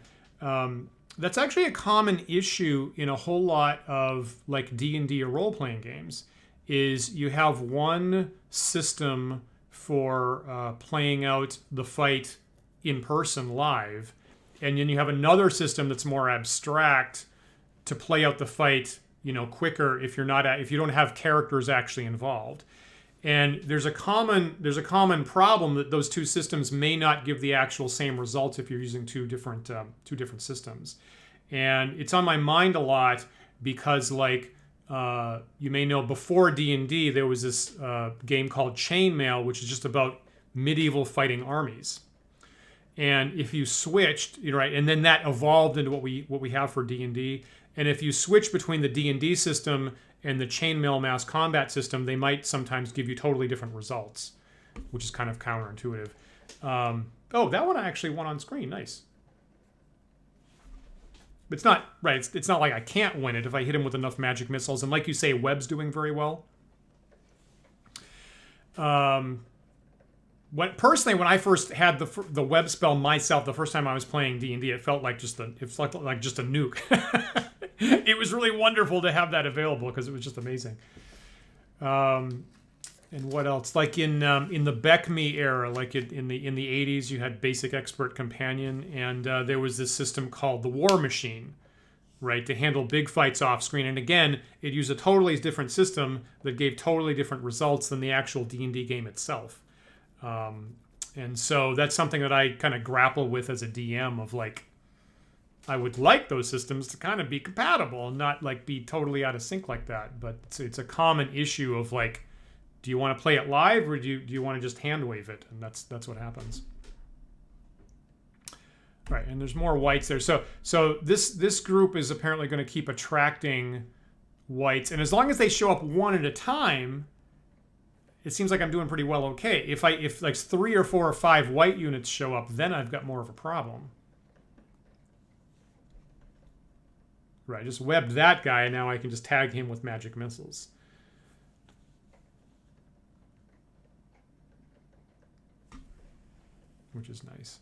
That's actually a common issue in a whole lot of like D&D or role-playing games, is you have one system for playing out the fight in person live, and then you have another system that's more abstract to play out the fight, you know, quicker if you don't have characters actually involved. And there's a common problem that those two systems may not give the actual same results if you're using two different systems. And it's on my mind a lot because, like, you may know, before D&D there was this game called Chainmail, which is just about medieval fighting armies. And if you switched, you know, right, and then that evolved into what we have for D&D. And if you switch between the D&D system and the chainmail mass combat system, they might sometimes give you totally different results, which is kind of counterintuitive. Oh, that one I actually won on screen. Nice. It's not right. It's not like I can't win it if I hit him with enough magic missiles. And like you say, Webb's doing very well. Personally, when I first had the web spell myself, the first time I was playing D&D, it felt like just a nuke. It was really wonderful to have that available because it was just amazing. And what else? Like in the Beckme era, like in the 80s, you had Basic Expert Companion, and there was this system called the War Machine, right, to handle big fights off screen. And again, it used a totally different system that gave totally different results than the actual D&D game itself. And so that's something that I kind of grapple with as a DM of, like, I would like those systems to kind of be compatible and not like be totally out of sync like that. But it's a common issue of, like, do you want to play it live or do you want to just hand wave it? And that's what happens. Right, and there's more whites there. So this group is apparently going to keep attracting whites, and as long as they show up one at a time, it seems like I'm doing pretty well okay. If like 3 or 4 or 5 white units show up, then I've got more of a problem. Right, just webbed that guy, and now I can just tag him with magic missiles. Which is nice.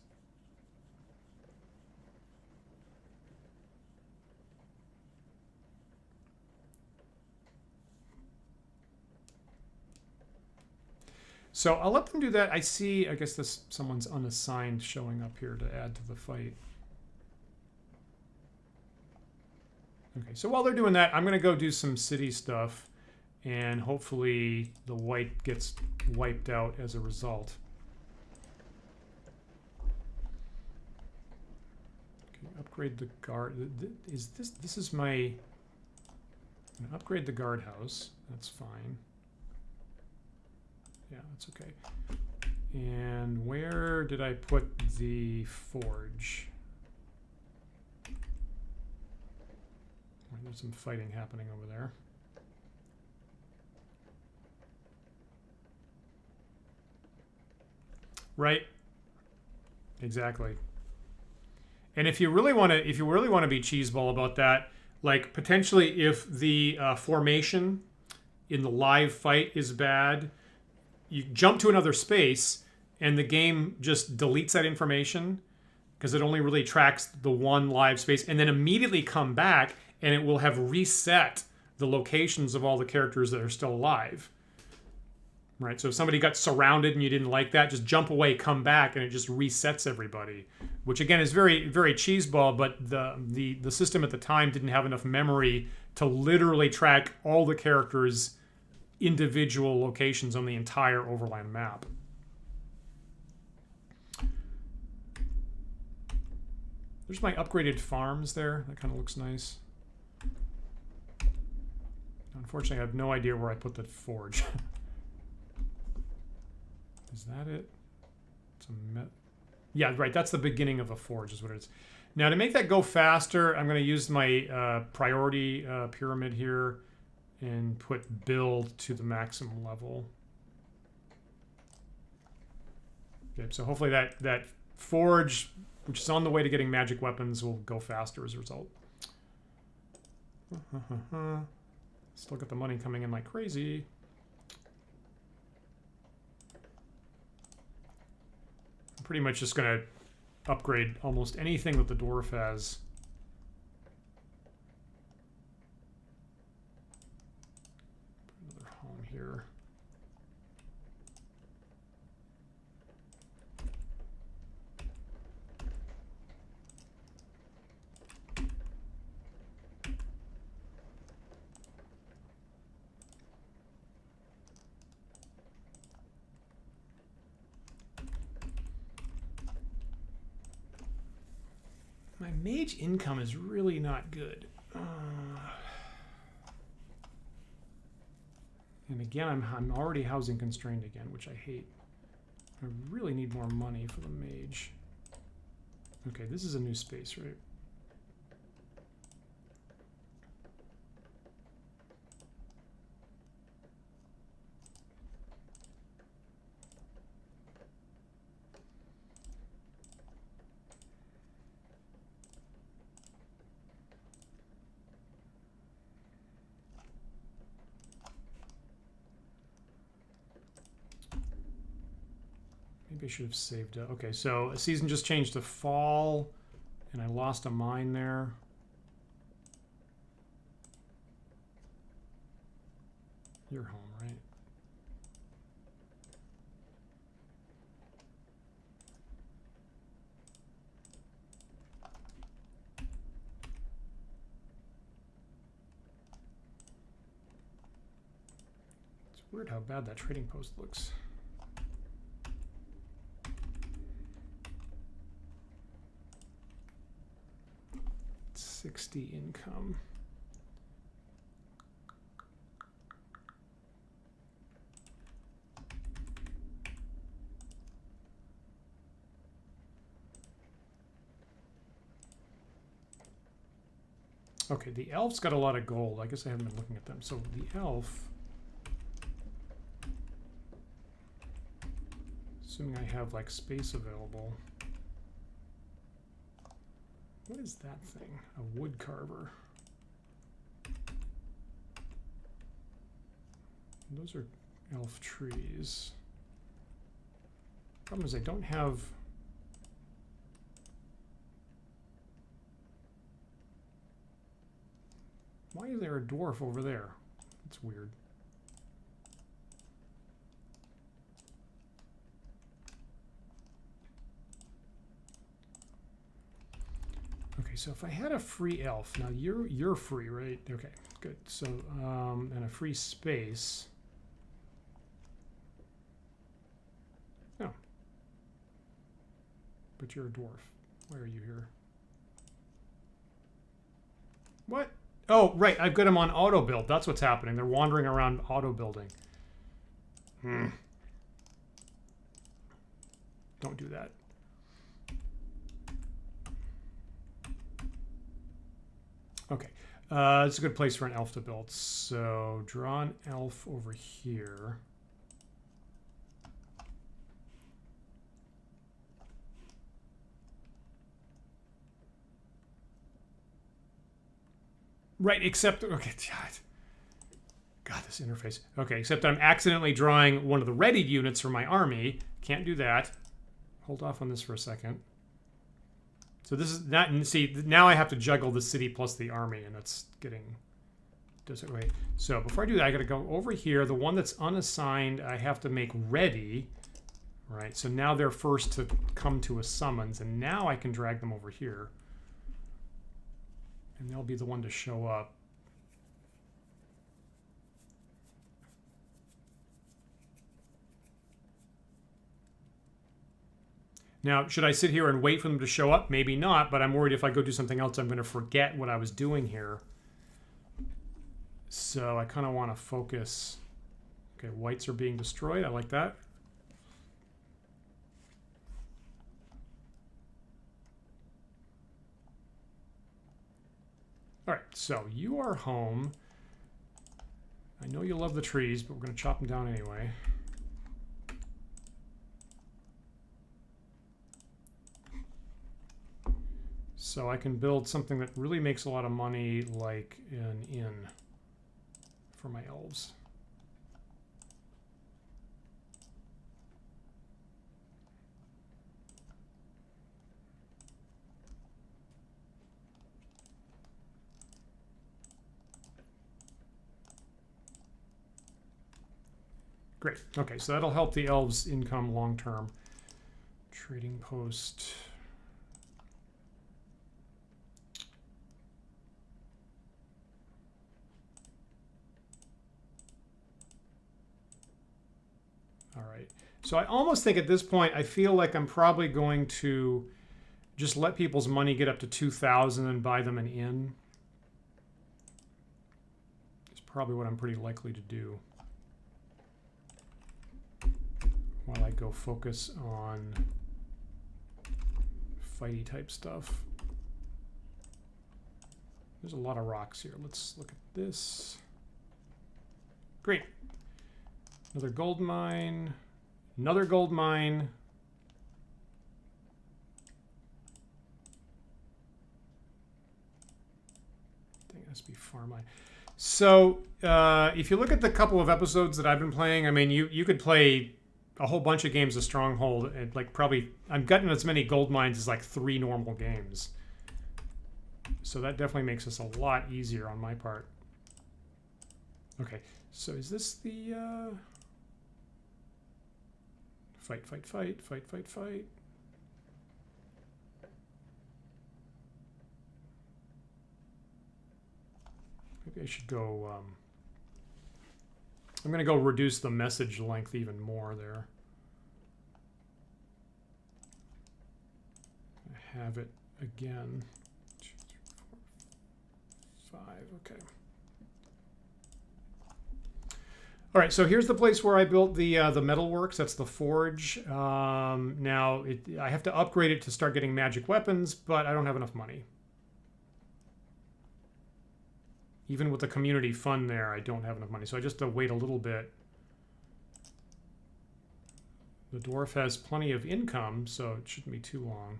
So I'll let them do that. I see, I guess someone's unassigned showing up here to add to the fight. Okay, so while they're doing that, I'm going to go do some city stuff, and hopefully the white gets wiped out as a result. Okay, upgrade the guard. This is my... I'm going to upgrade the guardhouse. That's fine. Yeah, that's okay. And where did I put the forge? There's some fighting happening over there. Right. Exactly. And if you really want to be cheeseball about that, like potentially if the formation in the live fight is bad, you jump to another space and the game just deletes that information because it only really tracks the one live space, and then immediately come back and it will have reset the locations of all the characters that are still alive. Right, so if somebody got surrounded and you didn't like that, just jump away, come back, and it just resets everybody. Which again is very, very cheeseball, but the system at the time didn't have enough memory to literally track all the characters' individual locations on the entire Overland map. There's my upgraded farms there. That kind of looks nice. Unfortunately, I have no idea where I put the forge. Is that it? It's yeah, right. That's the beginning of a forge is what it is. Now, to make that go faster, I'm going to use my priority pyramid here and put build to the maximum level. Okay, so hopefully that forge, which is on the way to getting magic weapons, will go faster as a result. Still got the money coming in like crazy. I'm pretty much just going to upgrade almost anything that the dwarf has mage income is really not good. And again, I'm already housing constrained again, which I hate. I really need more money for the mage. Okay, this is a new space, right? Maybe I should have saved it. Okay, so a season just changed to fall, and I lost a mine there. You're home, right? It's weird how bad that trading post looks. $60 income. Okay, the elf's got a lot of gold. I guess I haven't been looking at them. So the elf, assuming I have like space available. What is that thing? A wood carver. Those are elf trees. Problem is I don't have... Why is there a dwarf over there? That's weird. Okay, so if I had a free elf, now you're free, right? Okay, good. So and a free space. No. But you're a dwarf. Why are you here? What? Oh, right. I've got them on auto build. That's what's happening. They're wandering around auto building. Don't do that. Okay. It's a good place for an elf to build. So draw an elf over here. Right, except, okay, God, this interface. Okay, except I'm accidentally drawing one of the readied units for my army. Can't do that. Hold off on this for a second. So this is not, see, now I have to juggle the city plus the army, and it's getting, does it right. So before I do that, I got to go over here. The one that's unassigned, I have to make ready, right? So now they're first to come to a summons, and now I can drag them over here. And they'll be the one to show up. Now, should I sit here and wait for them to show up? Maybe not, but I'm worried if I go do something else, I'm going to forget what I was doing here. So I kind of want to focus. Okay, whites are being destroyed. I like that. All right, so you are home. I know you love the trees, but we're going to chop them down anyway. So I can build something that really makes a lot of money, like an inn for my elves. Great. Okay, so that'll help the elves' income long term. Trading post. All right. So I almost think at this point, I feel like I'm probably going to just let people's money get up to 2,000 and buy them an inn. It's probably what I'm pretty likely to do. While I go focus on fighty type stuff. There's a lot of rocks here. Let's look at this. Great. Another gold mine. Another gold mine. I think it has to be farm mine. So if you look at the couple of episodes that I've been playing, I mean, you could play a whole bunch of games of Stronghold, and like probably I'm getting as many gold mines as like 3 normal games. So that definitely makes this a lot easier on my part. Okay, so is this the fight, fight, fight, fight, fight, fight? Maybe I should go. I'm going to go reduce the message length even more there. I have it again. 2, 3, 4, 5. Okay. All right, so here's the place where I built the metalworks. That's the forge. Now I have to upgrade it to start getting magic weapons, but I don't have enough money. Even with the community fund there, I don't have enough money, so I just have to wait a little bit. The dwarf has plenty of income, so it shouldn't be too long.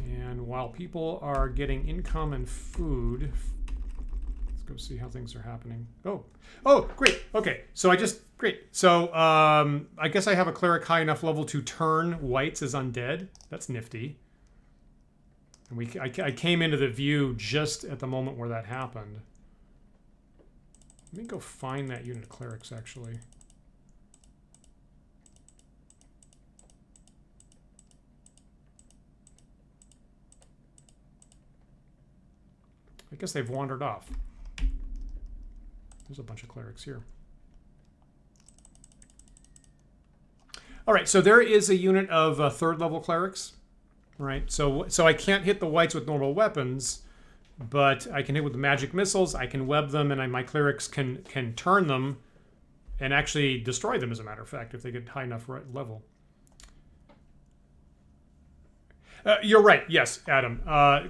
And while people are getting income and food, let's go see how things are happening. Oh, great. Okay, so great. So I guess I have a cleric high enough level to turn whites as undead. That's nifty. And I came into the view just at the moment where that happened. Let me go find that unit of clerics, actually. I guess they've wandered off. There's a bunch of clerics here. All right, so there is a unit of 3rd level clerics. Right, so I can't hit the whites with normal weapons, but I can hit with the magic missiles. I can web them, and my clerics can turn them and actually destroy them, as a matter of fact, if they get high enough level. You're right, yes, Adam.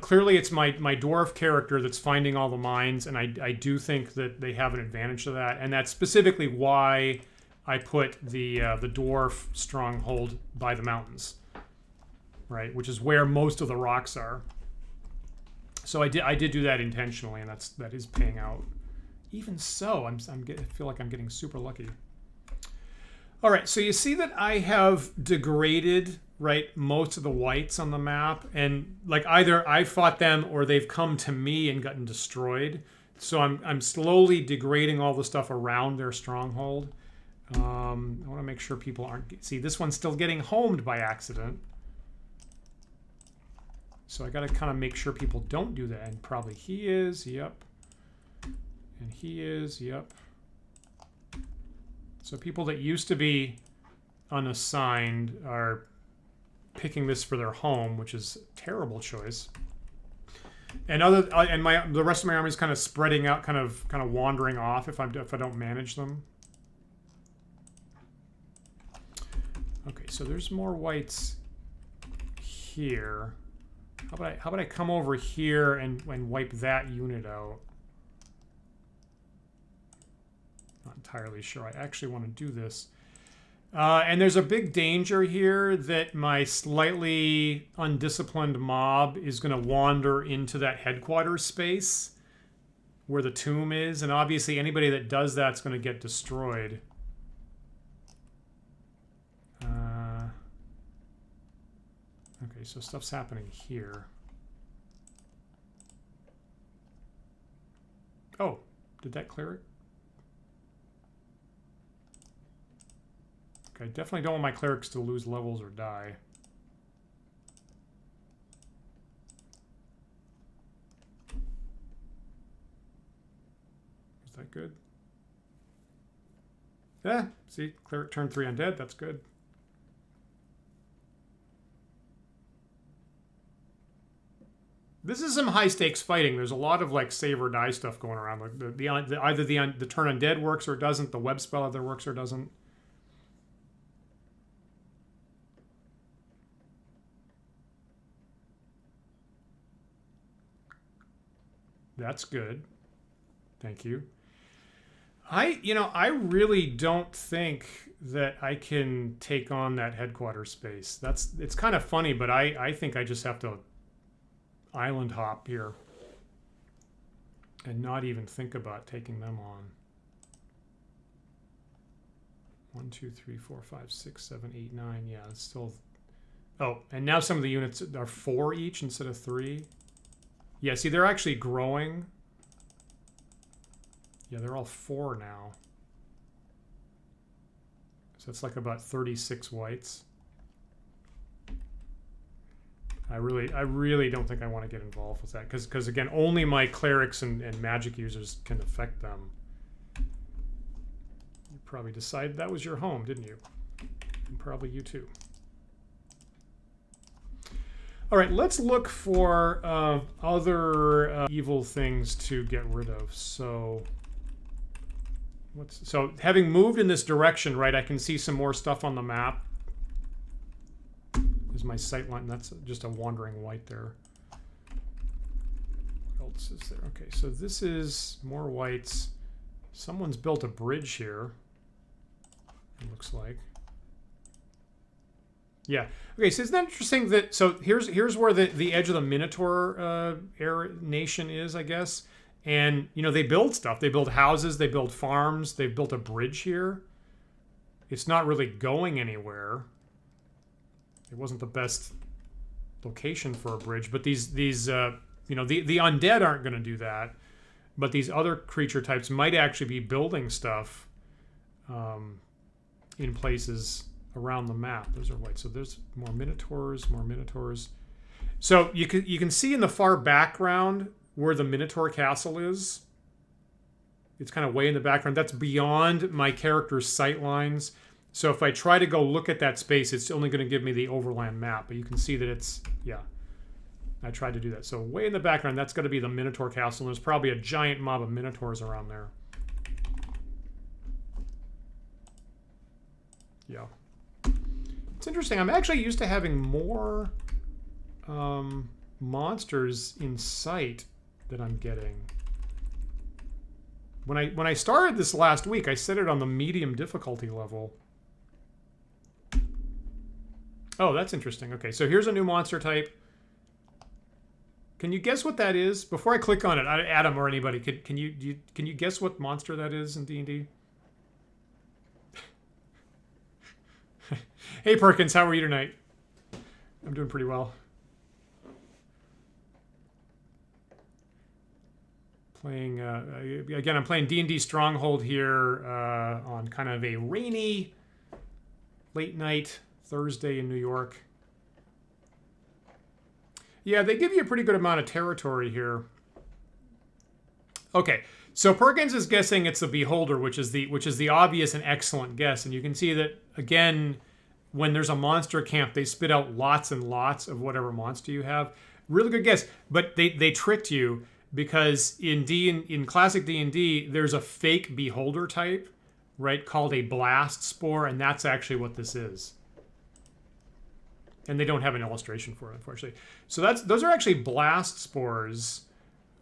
Clearly, it's my dwarf character that's finding all the mines, and I do think that they have an advantage to that, and that's specifically why I put the dwarf stronghold by the mountains. Right, which is where most of the rocks are. So I did do that intentionally, and that is paying out. Even so, I feel like I'm getting super lucky. All right, so you see that I have degraded most of the whites on the map, and like either I fought them or they've come to me and gotten destroyed. So I'm slowly degrading all the stuff around their stronghold. I want to make sure people aren't. See, this one's still getting homed by accident. So I got to kind of make sure people don't do that. And probably he is, yep. And he is, yep. So people that used to be unassigned are picking this for their home, which is a terrible choice. And the rest of my army is kind of spreading out, kind of wandering off if I don't manage them. Okay, so there's more whites here. How about I come over here and wipe that unit out? Not entirely sure. I actually want to do this. And there's a big danger here that my slightly undisciplined mob is going to wander into that headquarters space where the tomb is. And obviously anybody that does that's going to get destroyed. Okay, so stuff's happening here. Oh, did that clear it? Okay, definitely don't want my clerics to lose levels or die. Is that good? Yeah, see, cleric turn 3 undead, that's good. This is some high stakes fighting. There's a lot of like save or die stuff going around. Like either the turn undead works or it doesn't. The web spell either works or doesn't. That's good. Thank you. I really don't think that I can take on that headquarters space. It's kind of funny, but I think I just have to island hop here and not even think about taking them on. 1, 2, 3, 4, 5, 6, 7, 8, 9. Yeah, it's still. Oh, and now some of the units are 4 each instead of 3. Yeah, see, they're actually growing. Yeah, they're all 4 now. So it's like about 36 whites. I really don't think I want to get involved with that because again, only my clerics and magic users can affect them. You probably decided that was your home, didn't you? And probably you too. All right, let's look for other evil things to get rid of. So, so having moved in this direction, right? I can see some more stuff on the map. Is my sight line? That's just a wandering white there. What else is there? Okay, so this is more whites. Someone's built a bridge here. It looks like. Yeah. Okay. So isn't that interesting? That so here's where the edge of the Minotaur nation is, I guess. And they build stuff. They build houses. They build farms. They've built a bridge here. It's not really going anywhere. It wasn't the best location for a bridge, but these the undead aren't going to do that, but these other creature types might actually be building stuff in places around the map. Those are white. So there's more Minotaurs, more Minotaurs. So you can see in the far background where the Minotaur castle is. It's kind of way in the background. That's beyond my character's sight lines. So if I try to go look at that space, it's only going to give me the overland map. But you can see that it's, yeah. I tried to do that. So way in the background, that's going to be the Minotaur castle. And there's probably a giant mob of Minotaurs around there. Yeah. It's interesting. I'm actually used to having more monsters in sight that I'm getting. When I started this last week, I set it on the medium difficulty level. Oh, that's interesting. Okay, so here's a new monster type. Can you guess what that is? Before I click on it, Adam or anybody, can you guess what monster that is in D&D? Hey Perkins, how are you tonight? I'm doing pretty well. Playing again. I'm playing D&D Stronghold here on kind of a rainy late night Thursday in New York. Yeah, they give you a pretty good amount of territory here. Okay, so Perkins is guessing it's the Beholder, which is the obvious and excellent guess, and you can see that again when there's a monster camp, they spit out lots and lots of whatever monster you have. Really good guess, but they tricked you because in classic D&D there's a fake Beholder type, right, called a Blast Spore, and that's actually what this is. And they don't have an illustration for it, unfortunately. So those are actually blast spores,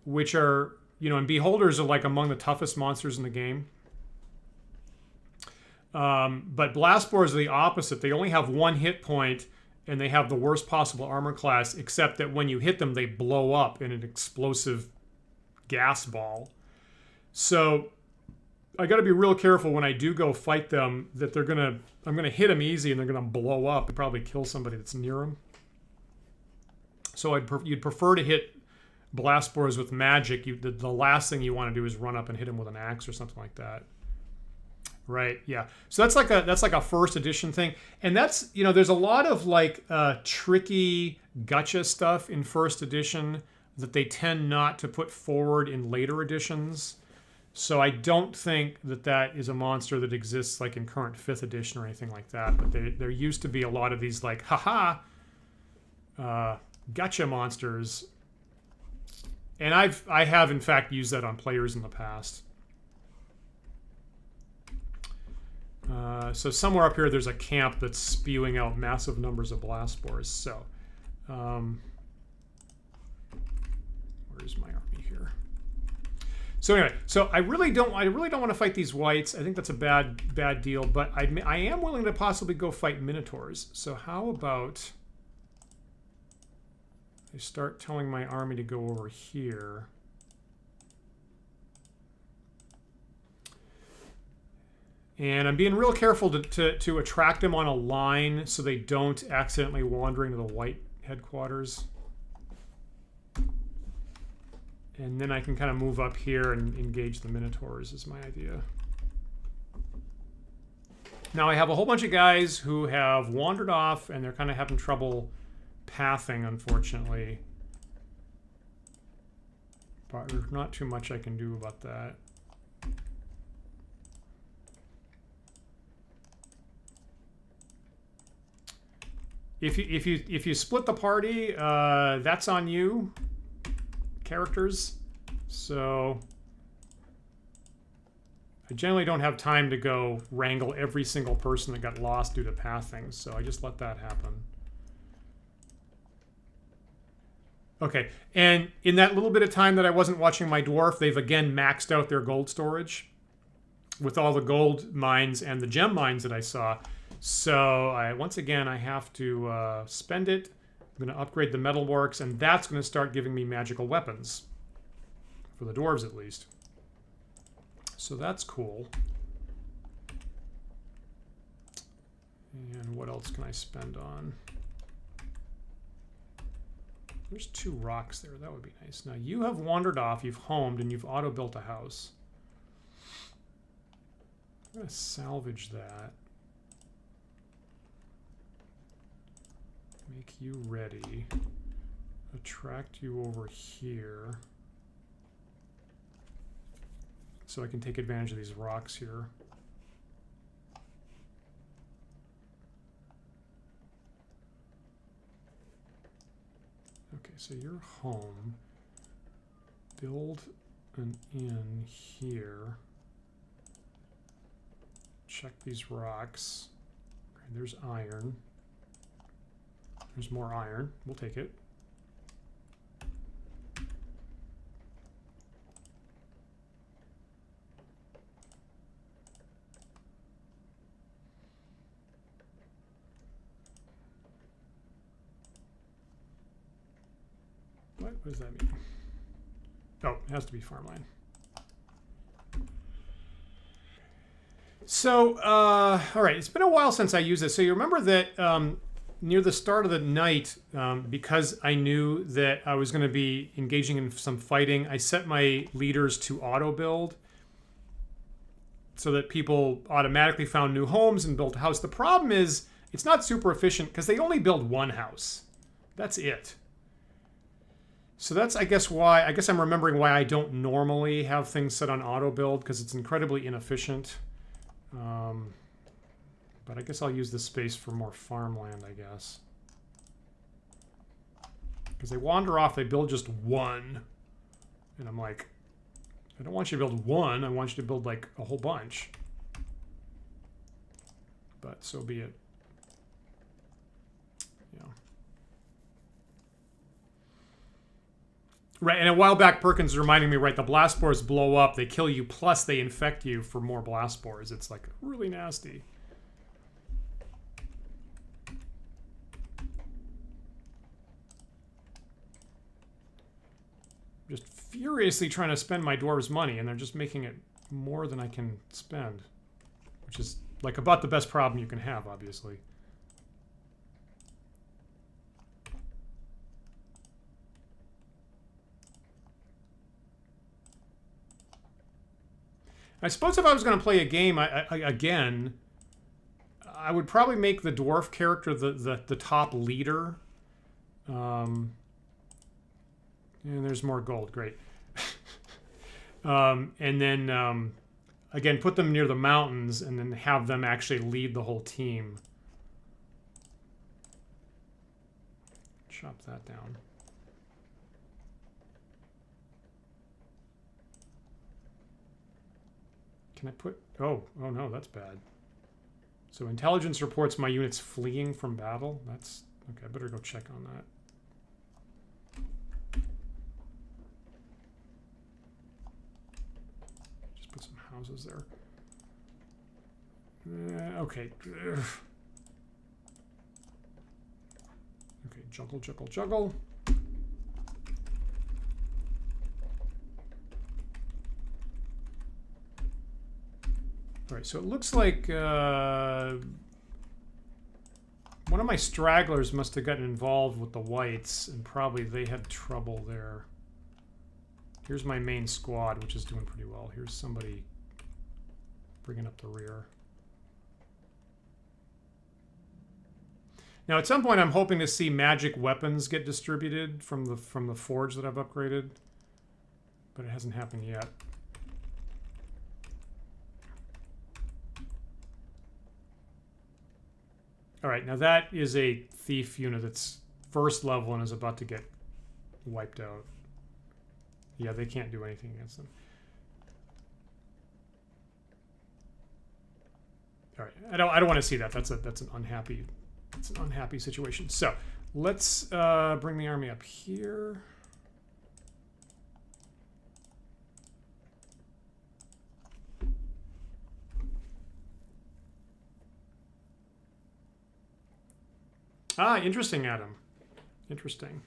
which are, and beholders are like among the toughest monsters in the game. But blast spores are the opposite. They only have 1 hit point, and they have the worst possible armor class, except that when you hit them, they blow up in an explosive gas ball. So I got to be real careful when I do go fight them that I'm gonna hit them easy and they're gonna blow up and probably kill somebody that's near them. So you'd prefer to hit blast spores with magic. The last thing you want to do is run up and hit them with an axe or something like that. Right? Yeah. So that's like a first edition thing, and that's there's a lot of like tricky gotcha stuff in first edition that they tend not to put forward in later editions. So I don't think that is a monster that exists like in current 5th edition or anything like that. But there used to be a lot of these like, haha, gotcha monsters And I have in fact used that on players in the past. So somewhere up here there's a camp that's spewing out massive numbers of blast spores. So where's my army here? So anyway, so I really don't want to fight these whites. I think that's a bad deal. But I am willing to possibly go fight Minotaurs. So how about I start telling my army to go over here. And I'm being real careful to attract them on a line so they don't accidentally wander into the white headquarters. And then I can kind of move up here and engage the Minotaurs is my idea. Now I have a whole bunch of guys who have wandered off and they're kind of having trouble pathing, unfortunately. But there's not too much I can do about that. If you split the party, that's on you, characters. So I generally don't have time to go wrangle every single person that got lost due to pathing, so I just let that happen. Okay, and in that little bit of time that I wasn't watching my dwarf, they've again maxed out their gold storage with all the gold mines and the gem mines that I saw. So once again, I have to spend it. I'm going to upgrade the metalworks, and that's going to start giving me magical weapons. For the dwarves, at least. So that's cool. And what else can I spend on? There's 2 rocks there. That would be nice. Now, you have wandered off, you've homed, and you've auto-built a house. I'm going to salvage that. Make you ready. Attract you over here. So I can take advantage of these rocks here. Okay, so you're home. Build an inn here. Check these rocks. Okay, there's iron. There's more iron. We'll take it. What does that mean? Oh, it has to be farmland. So, all right, it's been a while since I used this. So you remember that near the start of the night, because I knew that I was going to be engaging in some fighting, I set my leaders to auto-build so that people automatically found new homes and built a house. The problem is it's not super efficient because they only build one house. That's it. So that's, I guess, why. I guess I'm remembering why I don't normally have things set on auto-build, because it's incredibly inefficient. But I guess I'll use this space for more farmland, I guess. Because they wander off, they build just one. And I'm like, I don't want you to build one, I want you to build like a whole bunch. But so be it. Yeah. Right, and a while back, Perkins is reminding me, right, the blast spores blow up, they kill you, plus they infect you for more blast spores. It's like really nasty. Just furiously trying to spend my dwarves' money, and they're just making it more than I can spend. Which is, like, about the best problem you can have, obviously. I suppose if I was going to play a game again, I would probably make the dwarf character the top leader. And there's more gold. Great. And then, again, put them near the mountains and then have them actually lead the whole team. Chop that down. can I put... Oh no, that's bad. So intelligence reports my units fleeing from battle. That's... Okay, I better go check on that. Just put some houses there. Okay. Ugh. Okay, juggle, juggle, juggle. All right, so it looks like one of my stragglers must have gotten involved with the whites, and probably they had trouble there. Here's my main squad, which is doing pretty well. Here's somebody bringing up the rear. Now, at some point, I'm hoping to see magic weapons get distributed from the forge that I've upgraded, but it hasn't happened yet. All right, now that is a thief unit that's first level and is about to get wiped out. Yeah, they can't do anything against them. All right, I don't want to see that. That's an unhappy situation. So let's bring the army up here. Ah, interesting, Adam. Interesting.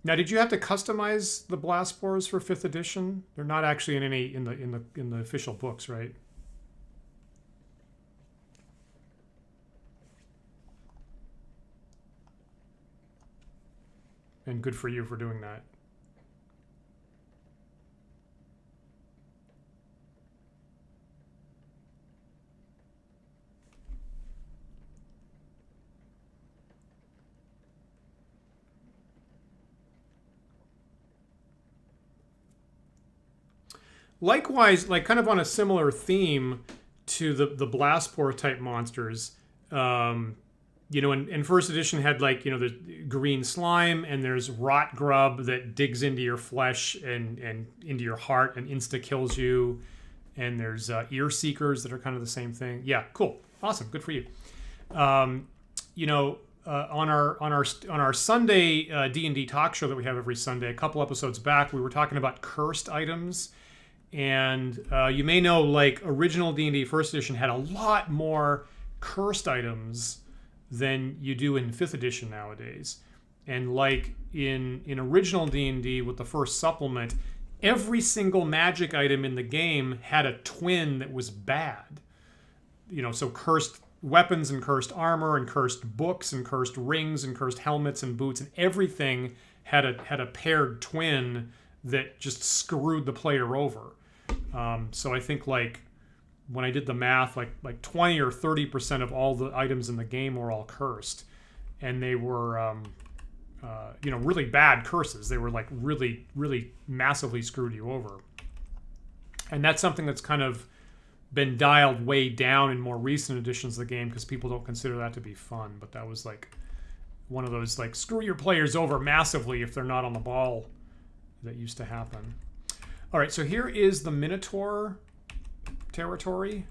Now, did you have to customize the blast spores for 5th edition? They're not actually in any in the official books, right? And good for you for doing that. Likewise, like kind of on a similar theme to the blast spore type monsters, you know, in first edition had like, you know, there's green slime and there's rot grub that digs into your flesh and into your heart and insta kills you, and there's ear seekers that are kind of the same thing. Yeah, cool, awesome, good for you. You know, on our Sunday D&D talk show that we have every Sunday, a couple episodes back, we were talking about cursed items. And you may know, like, original D&D first edition had a lot more cursed items than you do in 5th edition nowadays. And like in original D&D with the first supplement, every single magic item in the game had a twin that was bad. You know, so cursed weapons and cursed armor and cursed books and cursed rings and cursed helmets and boots, and everything had a paired twin that just screwed the player over. So I think, like, when I did the math, like 20 or 30% of all the items in the game were all cursed, and they were, you know, really bad curses. They were like really, really massively screwed you over. And that's something that's kind of been dialed way down in more recent editions of the game because people don't consider that to be fun. But that was like one of those, like, screw your players over massively if they're not on the ball that used to happen. All right, so here is the Minotaur Territory,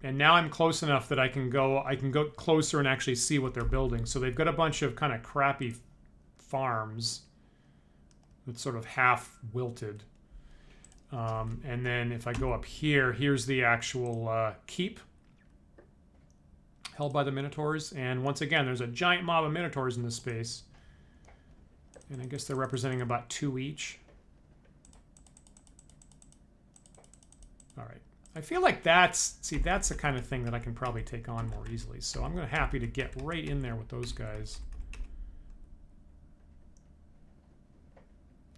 and now I'm close enough that I can go closer and actually see what they're building. So they've got a bunch of kind of crappy farms that's sort of half wilted, and then if I go up here, here's the actual keep held by the Minotaurs, and once again, there's a giant mob of Minotaurs in this space, and I guess they're representing about 2 each. All right, I feel like that's the kind of thing that I can probably take on more easily. So I'm happy to get right in there with those guys.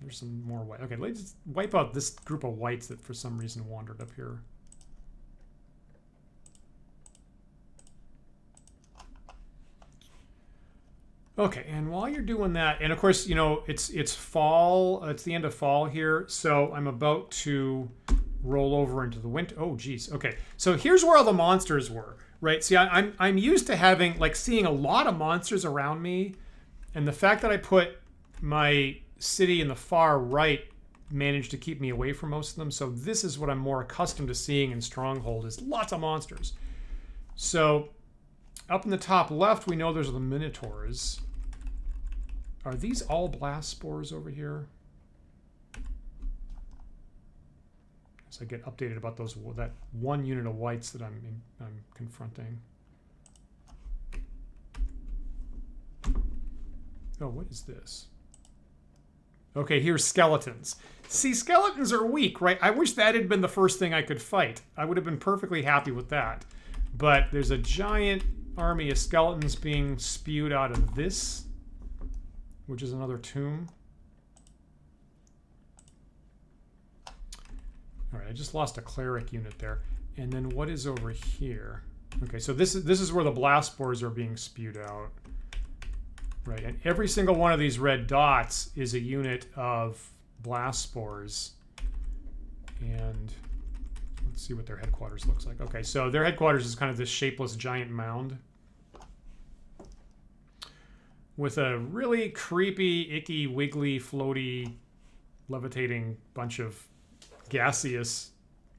There's some more white. Okay, let's just wipe out this group of whites that for some reason wandered up here. Okay, and while you're doing that, and of course, you know, it's fall. It's the end of fall here, so I'm about to roll over into the winter. Oh, geez. Okay, so here's where all the monsters were, right? See, I'm used to seeing a lot of monsters around me, and the fact that I put my city in the far right managed to keep me away from most of them. So this is what I'm more accustomed to seeing in Stronghold, is lots of monsters. So up in the top left, we know there's the Minotaurs. Are these all blast spores over here? So I get updated about that one unit of whites that I'm confronting. Oh, what is this? Okay, here's skeletons. See, skeletons are weak, right? I wish that had been the first thing I could fight. I would have been perfectly happy with that. But there's a giant army of skeletons being spewed out of this, which is another tomb. All right, I just lost a cleric unit there. And then what is over here? Okay, so this is where the blast spores are being spewed out. Right, and every single one of these red dots is a unit of blast spores. And let's see what their headquarters looks like. Okay, so their headquarters is kind of this shapeless giant mound with a really creepy, icky, wiggly, floaty, levitating bunch of gaseous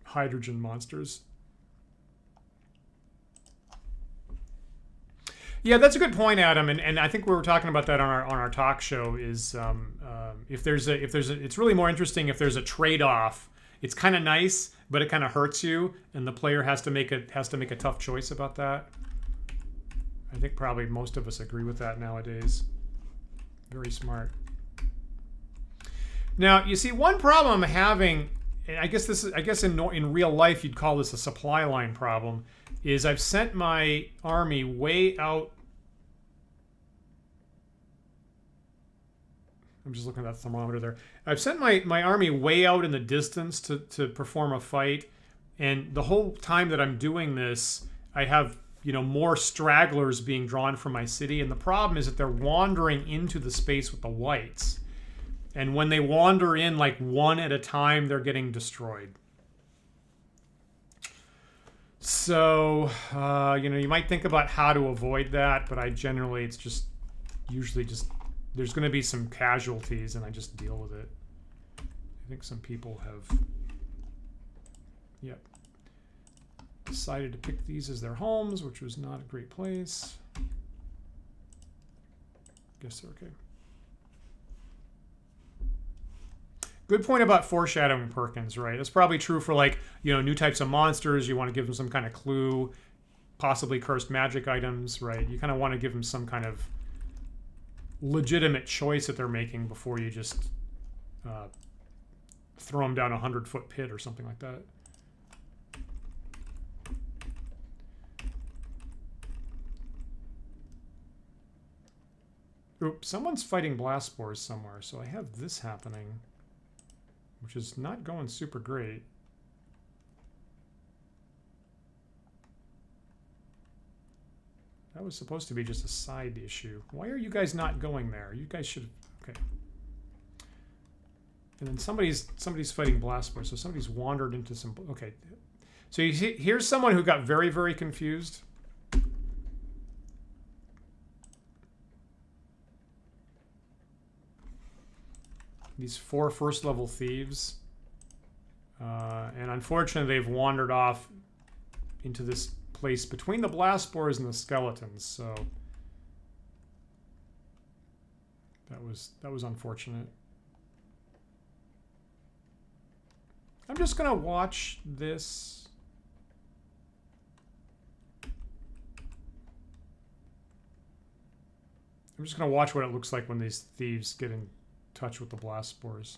hydrogen monsters. Yeah, that's a good point, Adam, and I think we were talking about that on our talk show. Is it's really more interesting if there's a trade-off. It's kind of nice, but it kind of hurts you, and the player has to make a tough choice about that. I think probably most of us agree with that nowadays. Very smart. Now, you see, one problem I'm having, and I guess in real life you'd call this a supply line problem, is I've sent my army way out. I'm just looking at that thermometer there. I've sent my army way out in the distance to perform a fight, and the whole time that I'm doing this, I have, you know, more stragglers being drawn from my city, and the problem is that they're wandering into the space with the whites, and when they wander in like one at a time, they're getting destroyed. So, you know, you might think about how to avoid that, but it's just usually just, there's going to be some casualties and I just deal with it. I think some people have, decided to pick these as their homes, which was not a great place. Guess they're okay. Good point about foreshadowing, Perkins, right? That's probably true for, like, you know, new types of monsters. You want to give them some kind of clue, possibly cursed magic items, right? You kind of want to give them some kind of legitimate choice that they're making before you just throw them down a 100-foot pit or something like that. Oops, someone's fighting blast spores somewhere, so I have this happening, which is not going super great. That was supposed to be just a side issue. Why are you guys not going there? You guys should... Okay. And then somebody's fighting blast spores, so somebody's wandered into some... Okay. So you see, here's someone who got very, very confused. These 4 first-level thieves. And unfortunately, they've wandered off into this place between the blast spores and the skeletons. So that was unfortunate. I'm just going to watch this. I'm just going to watch what it looks like when these thieves get in touch with the blast spores.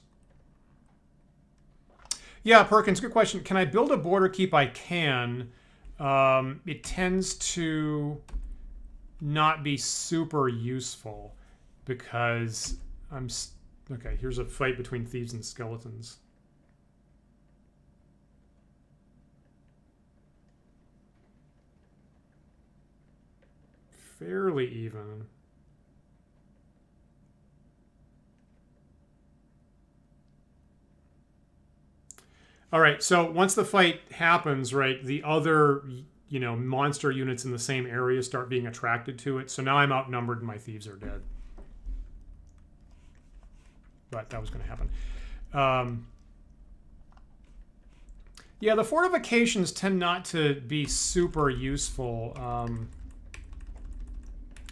Yeah, Perkins, good question. Can I build a border keep? I can. It tends to not be super useful because okay, here's a fight between thieves and skeletons. Fairly even. All right, so once the fight happens, right, the other, you know, monster units in the same area start being attracted to it. So now I'm outnumbered and my thieves are dead. But that was going to happen. Yeah, the fortifications tend not to be super useful.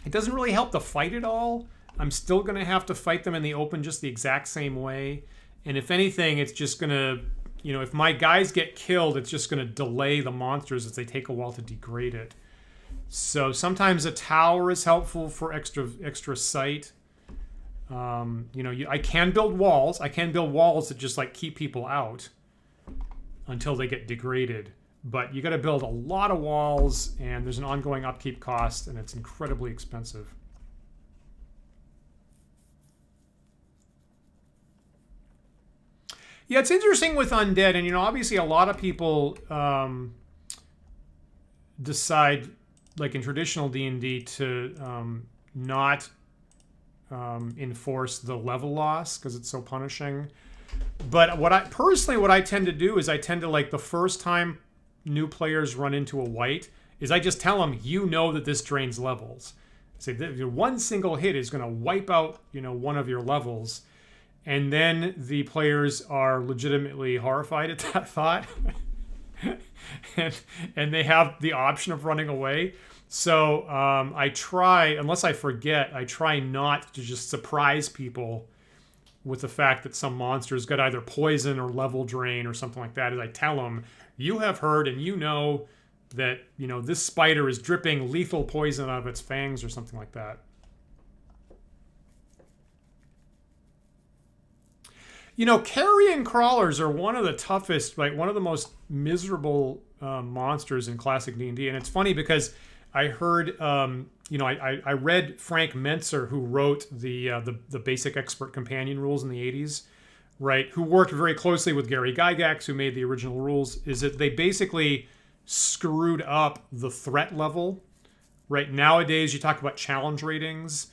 It doesn't really help the fight at all. I'm still going to have to fight them in the open just the exact same way. And if anything, it's just going to, you know, if my guys get killed, it's just going to delay the monsters as they take a while to degrade it. So sometimes a tower is helpful for extra sight. You know, I can build walls. I can build walls that just like keep people out until they get degraded. But you got to build a lot of walls, and there's an ongoing upkeep cost, and it's incredibly expensive. Yeah, it's interesting with undead, and you know, obviously a lot of people decide, like in traditional D&D, to not enforce the level loss because it's so punishing. But what I tend to do is I tend to, like, the first time new players run into a wight is I just tell them, you know, that this drains levels. I say one single hit is going to wipe out, you know, one of your levels, and then the players are legitimately horrified at that thought, and they have the option of running away. So I try, unless I forget, I try not to just surprise people with the fact that some monster's got either poison or level drain or something like that. As I tell them, you have heard and you know that, you know, this spider is dripping lethal poison out of its fangs or something like that. You know, carrion crawlers are one of the toughest, like one of the most miserable monsters in classic D&D. And it's funny because I heard, you know, I read Frank Mentzer, who wrote the Basic Expert Companion rules in the 80s, right? Who worked very closely with Gary Gygax, who made the original rules. Is that they basically screwed up the threat level, right? Nowadays, you talk about challenge ratings.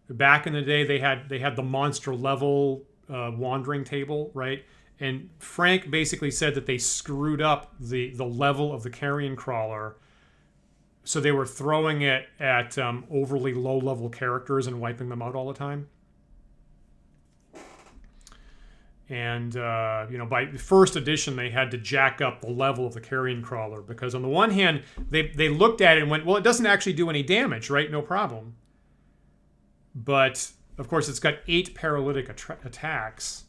Back in the day, they had the monster level wandering table, right? And Frank basically said that they screwed up the level of the carrion crawler. So they were throwing it at overly low-level characters and wiping them out all the time. And, you know, by first edition, they had to jack up the level of the carrion crawler because on the one hand, they looked at it and went, well, it doesn't actually do any damage, right? No problem. But, of course, it's got 8 paralytic attacks.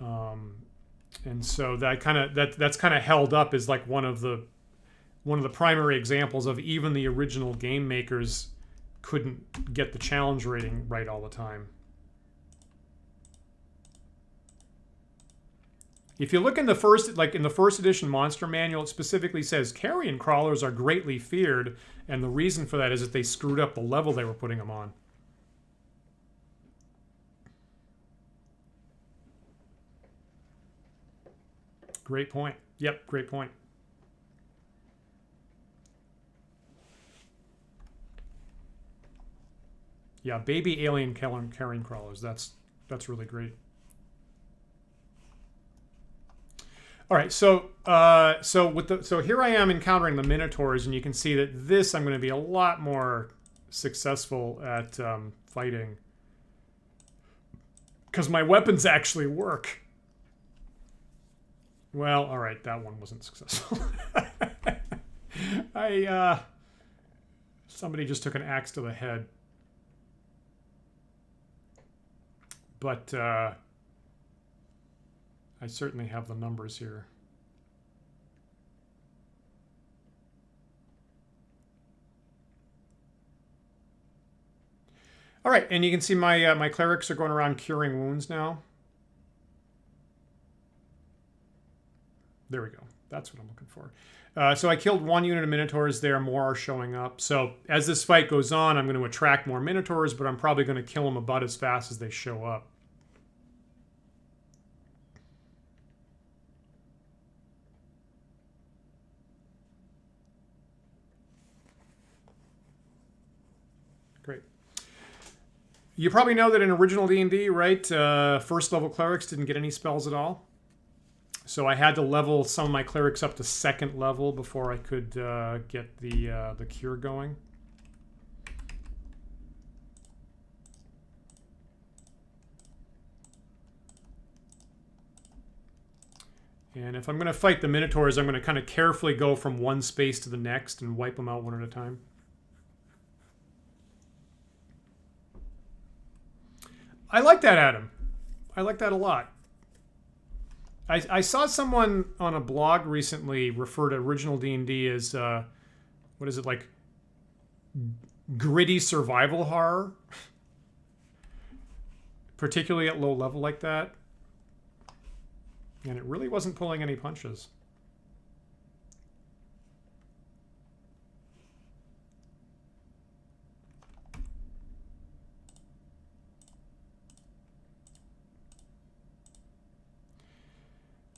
And so that's kind of held up as like one of the primary examples of even the original game makers couldn't get the challenge rating right all the time. If you look in the first edition monster manual, it specifically says carrion crawlers are greatly feared, and the reason for that is that they screwed up the level they were putting them on. Great point. Yep, great point. Yeah, baby alien carrion crawlers. That's really great. All right, so here I am encountering the Minotaurs, and you can see that this I'm going to be a lot more successful at fighting because my weapons actually work. Well, all right, that one wasn't successful. Somebody just took an axe to the head. But I certainly have the numbers here. All right, and you can see my my clerics are going around curing wounds now. There we go. That's what I'm looking for. So I killed 1 unit of Minotaurs there. More are showing up. So as this fight goes on, I'm going to attract more Minotaurs, but I'm probably going to kill them about as fast as they show up. Great. You probably know that in original D&D, right, first level clerics didn't get any spells at all. So I had to level some of my clerics up to 2nd level before I could get the cure going. And if I'm going to fight the Minotaurs, I'm going to kind of carefully go from one space to the next and wipe them out one at a time. I like that, Adam. I like that a lot. I saw someone on a blog recently refer to original D&D as, what is it, like gritty survival horror? Particularly at low level like that. And it really wasn't pulling any punches.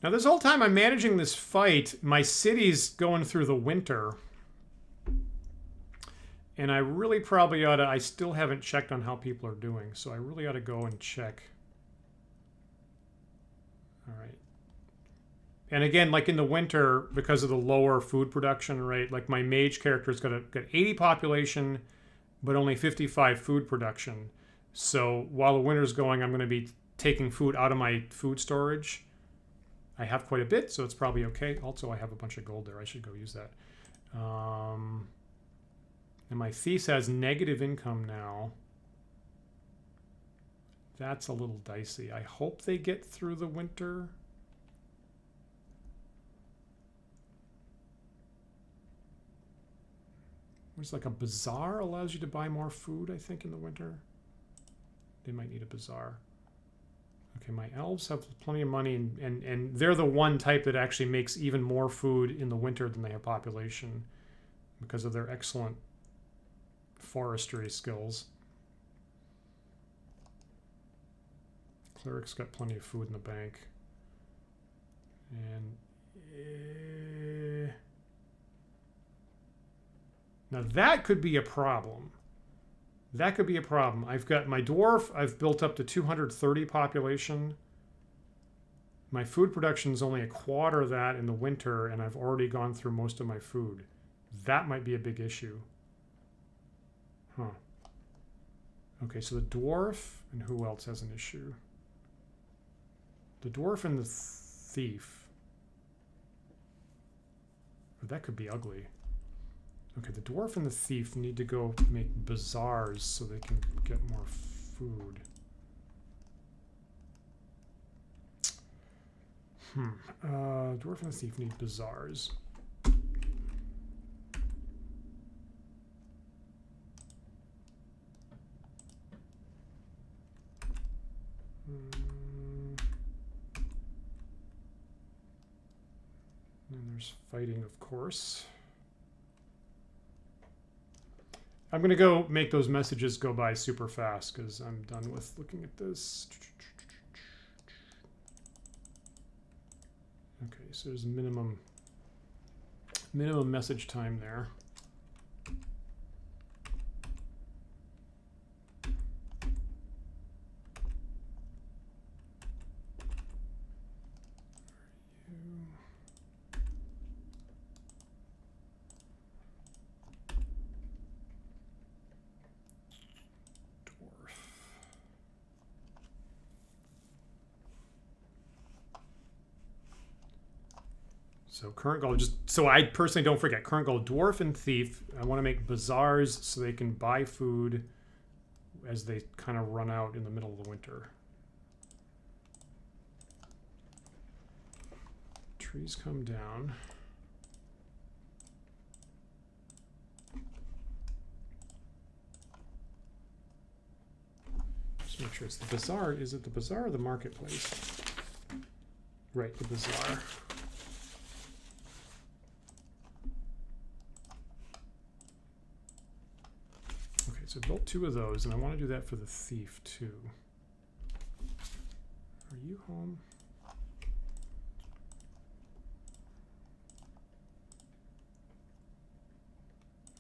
Now this whole time I'm managing this fight, my city's going through the winter. And I really probably ought to, I still haven't checked on how people are doing, so I really ought to go and check. All right. And again, like in the winter, because of the lower food production rate, like my mage character's got 80 population, but only 55 food production. So while the winter's going, I'm going to be taking food out of my food storage. I have quite a bit, so it's probably okay. Also, I have a bunch of gold there. I should go use that. And my thief has negative income now. That's a little dicey. I hope they get through the winter. There's like a bazaar allows you to buy more food, I think, in the winter. They might need a bazaar. Okay, my elves have plenty of money, and they're the one type that actually makes even more food in the winter than they have population because of their excellent forestry skills. Cleric's got plenty of food in the bank. And now that could be a problem. That could be a problem. I've got my dwarf, I've built up to 230 population. My food production is only a quarter of that in the winter, and I've already gone through most of my food. That might be a big issue. Huh. Okay, so the dwarf, and who else has an issue? The dwarf and the thief. That could be ugly. Okay, the dwarf and the thief need to go make bazaars so they can get more food. Dwarf and the thief need bazaars. And there's fighting, of course. I'm going to go make those messages go by super fast because I'm done with looking at this. Okay, so there's minimum message time there. So current goal, just so I personally don't forget, current goal, dwarf and thief. I want to make bazaars so they can buy food as they kind of run out in the middle of the winter. Trees come down. Just make sure it's the bazaar. Is it the bazaar or the marketplace? Right, the bazaar. So I built 2 of those, and I want to do that for the thief too. Are you home?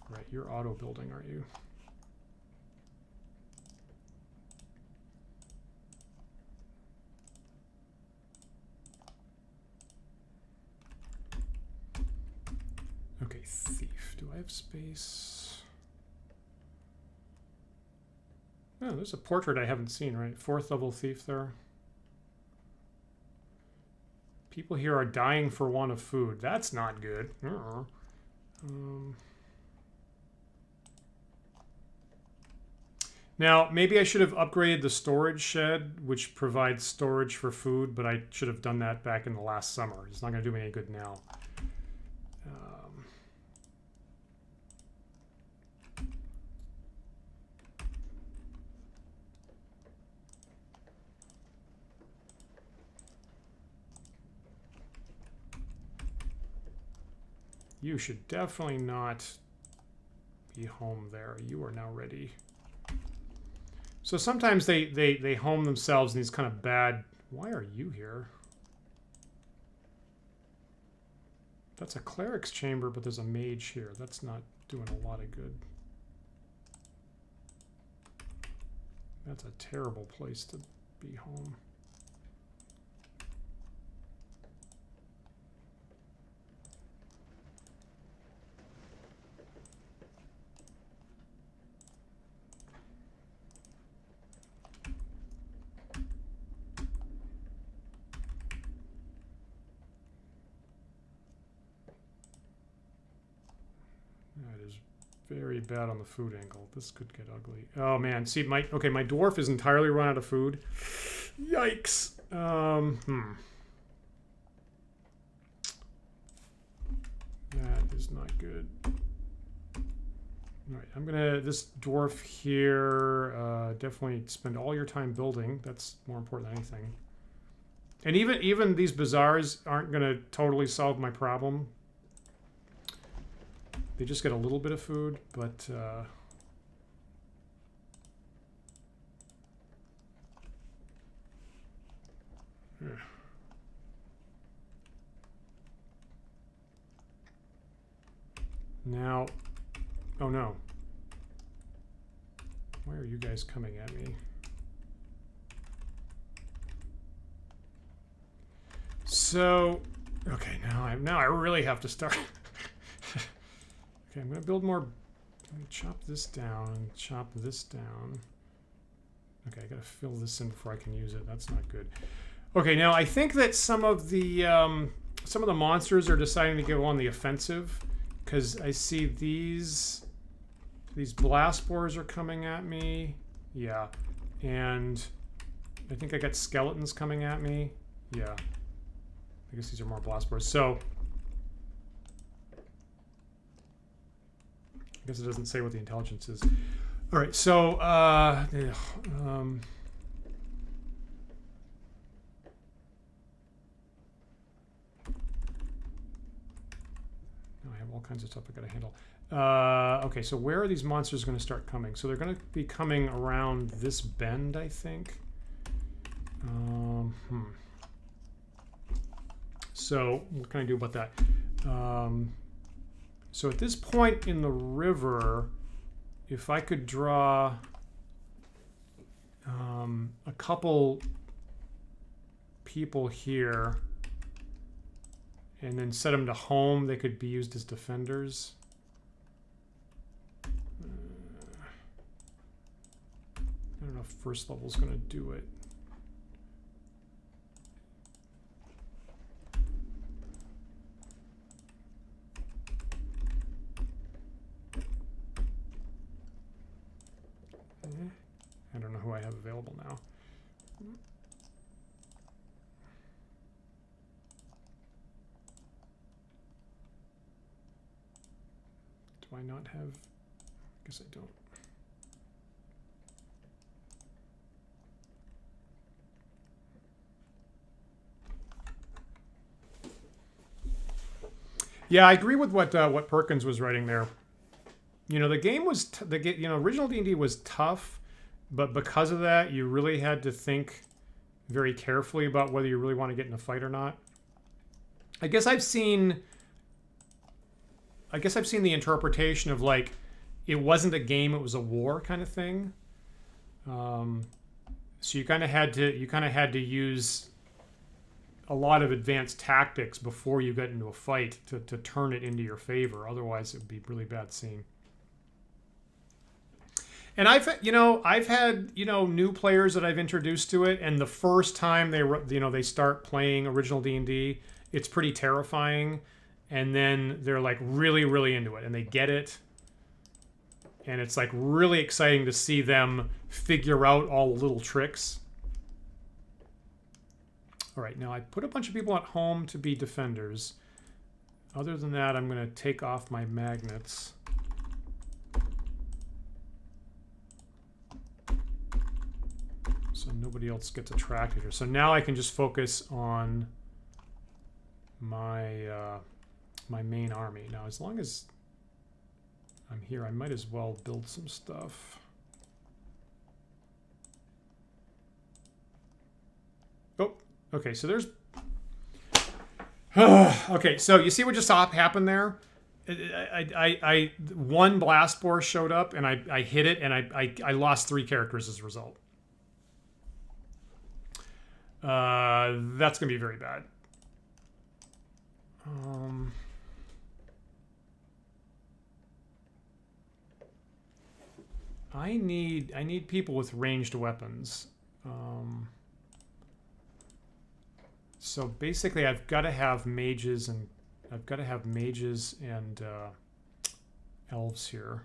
Right, you're auto building, aren't you? Okay, thief. Do I have space? Oh, there's a portrait I haven't seen, right? 4th level thief there. People here are dying for want of food. That's not good. Now, maybe I should have upgraded the storage shed, which provides storage for food, but I should have done that back in the last summer. It's not going to do me any good now. You should definitely not be home there. You are now ready. So sometimes they home themselves in these kind of bad... Why are you here? That's a cleric's chamber, but there's a mage here. That's not doing a lot of good. That's a terrible place to be home. Very bad on the food angle. This could get ugly. Oh man, see my dwarf is entirely run out of food. Yikes. That is not good. All right, I'm gonna this dwarf here. Definitely spend all your time building. That's more important than anything. And even these bazaars aren't gonna totally solve my problem. They just get a little bit of food, but now, oh no. Why are you guys coming at me? So, okay, now I really have to start. Okay, I'm going to build more. I'm going to chop this down and chop this down. Okay, I got to fill this in before I can use it. That's not good. Okay, now I think that some of the monsters are deciding to go on the offensive because I see these blast spores are coming at me. Yeah, and I think I got skeletons coming at me. Yeah, I guess these are more blast spores. So. I guess it doesn't say what the intelligence is. All right, so I have all kinds of stuff I got to handle. Okay, so where are these monsters going to start coming? So they're going to be coming around this bend, I think. So what can I do about that? So at this point in the river, if I could draw a couple people here and then set them to home, they could be used as defenders. I don't know if first level is going to do it. I don't know who I have available now. Do I not have? I guess I don't. Yeah, I agree with what Perkins was writing there. You know, the game was original D&D was tough. But because of that, you really had to think very carefully about whether you really want to get in a fight or not. I guess I've seen the interpretation of like it wasn't a game, it was a war kind of thing. So you kind of had to use a lot of advanced tactics before you got into a fight to turn it into your favor. Otherwise, it would be a really bad scene. And I've had new players that I've introduced to it, and the first time they start playing original D&D, it's pretty terrifying, and then they're like really, really into it, and they get it, and it's like really exciting to see them figure out all the little tricks. All right, now I put a bunch of people at home to be defenders. Other than that, I'm going to take off my magnets. So nobody else gets attracted here. So now I can just focus on my my main army. Now, as long as I'm here, I might as well build some stuff. Oh, okay. So there's. Okay, so you see what just happened there? One blast spore showed up, and I hit it, and I lost 3 characters as a result. That's gonna be very bad. I need people with ranged weapons. So basically, I've got to have mages and elves here.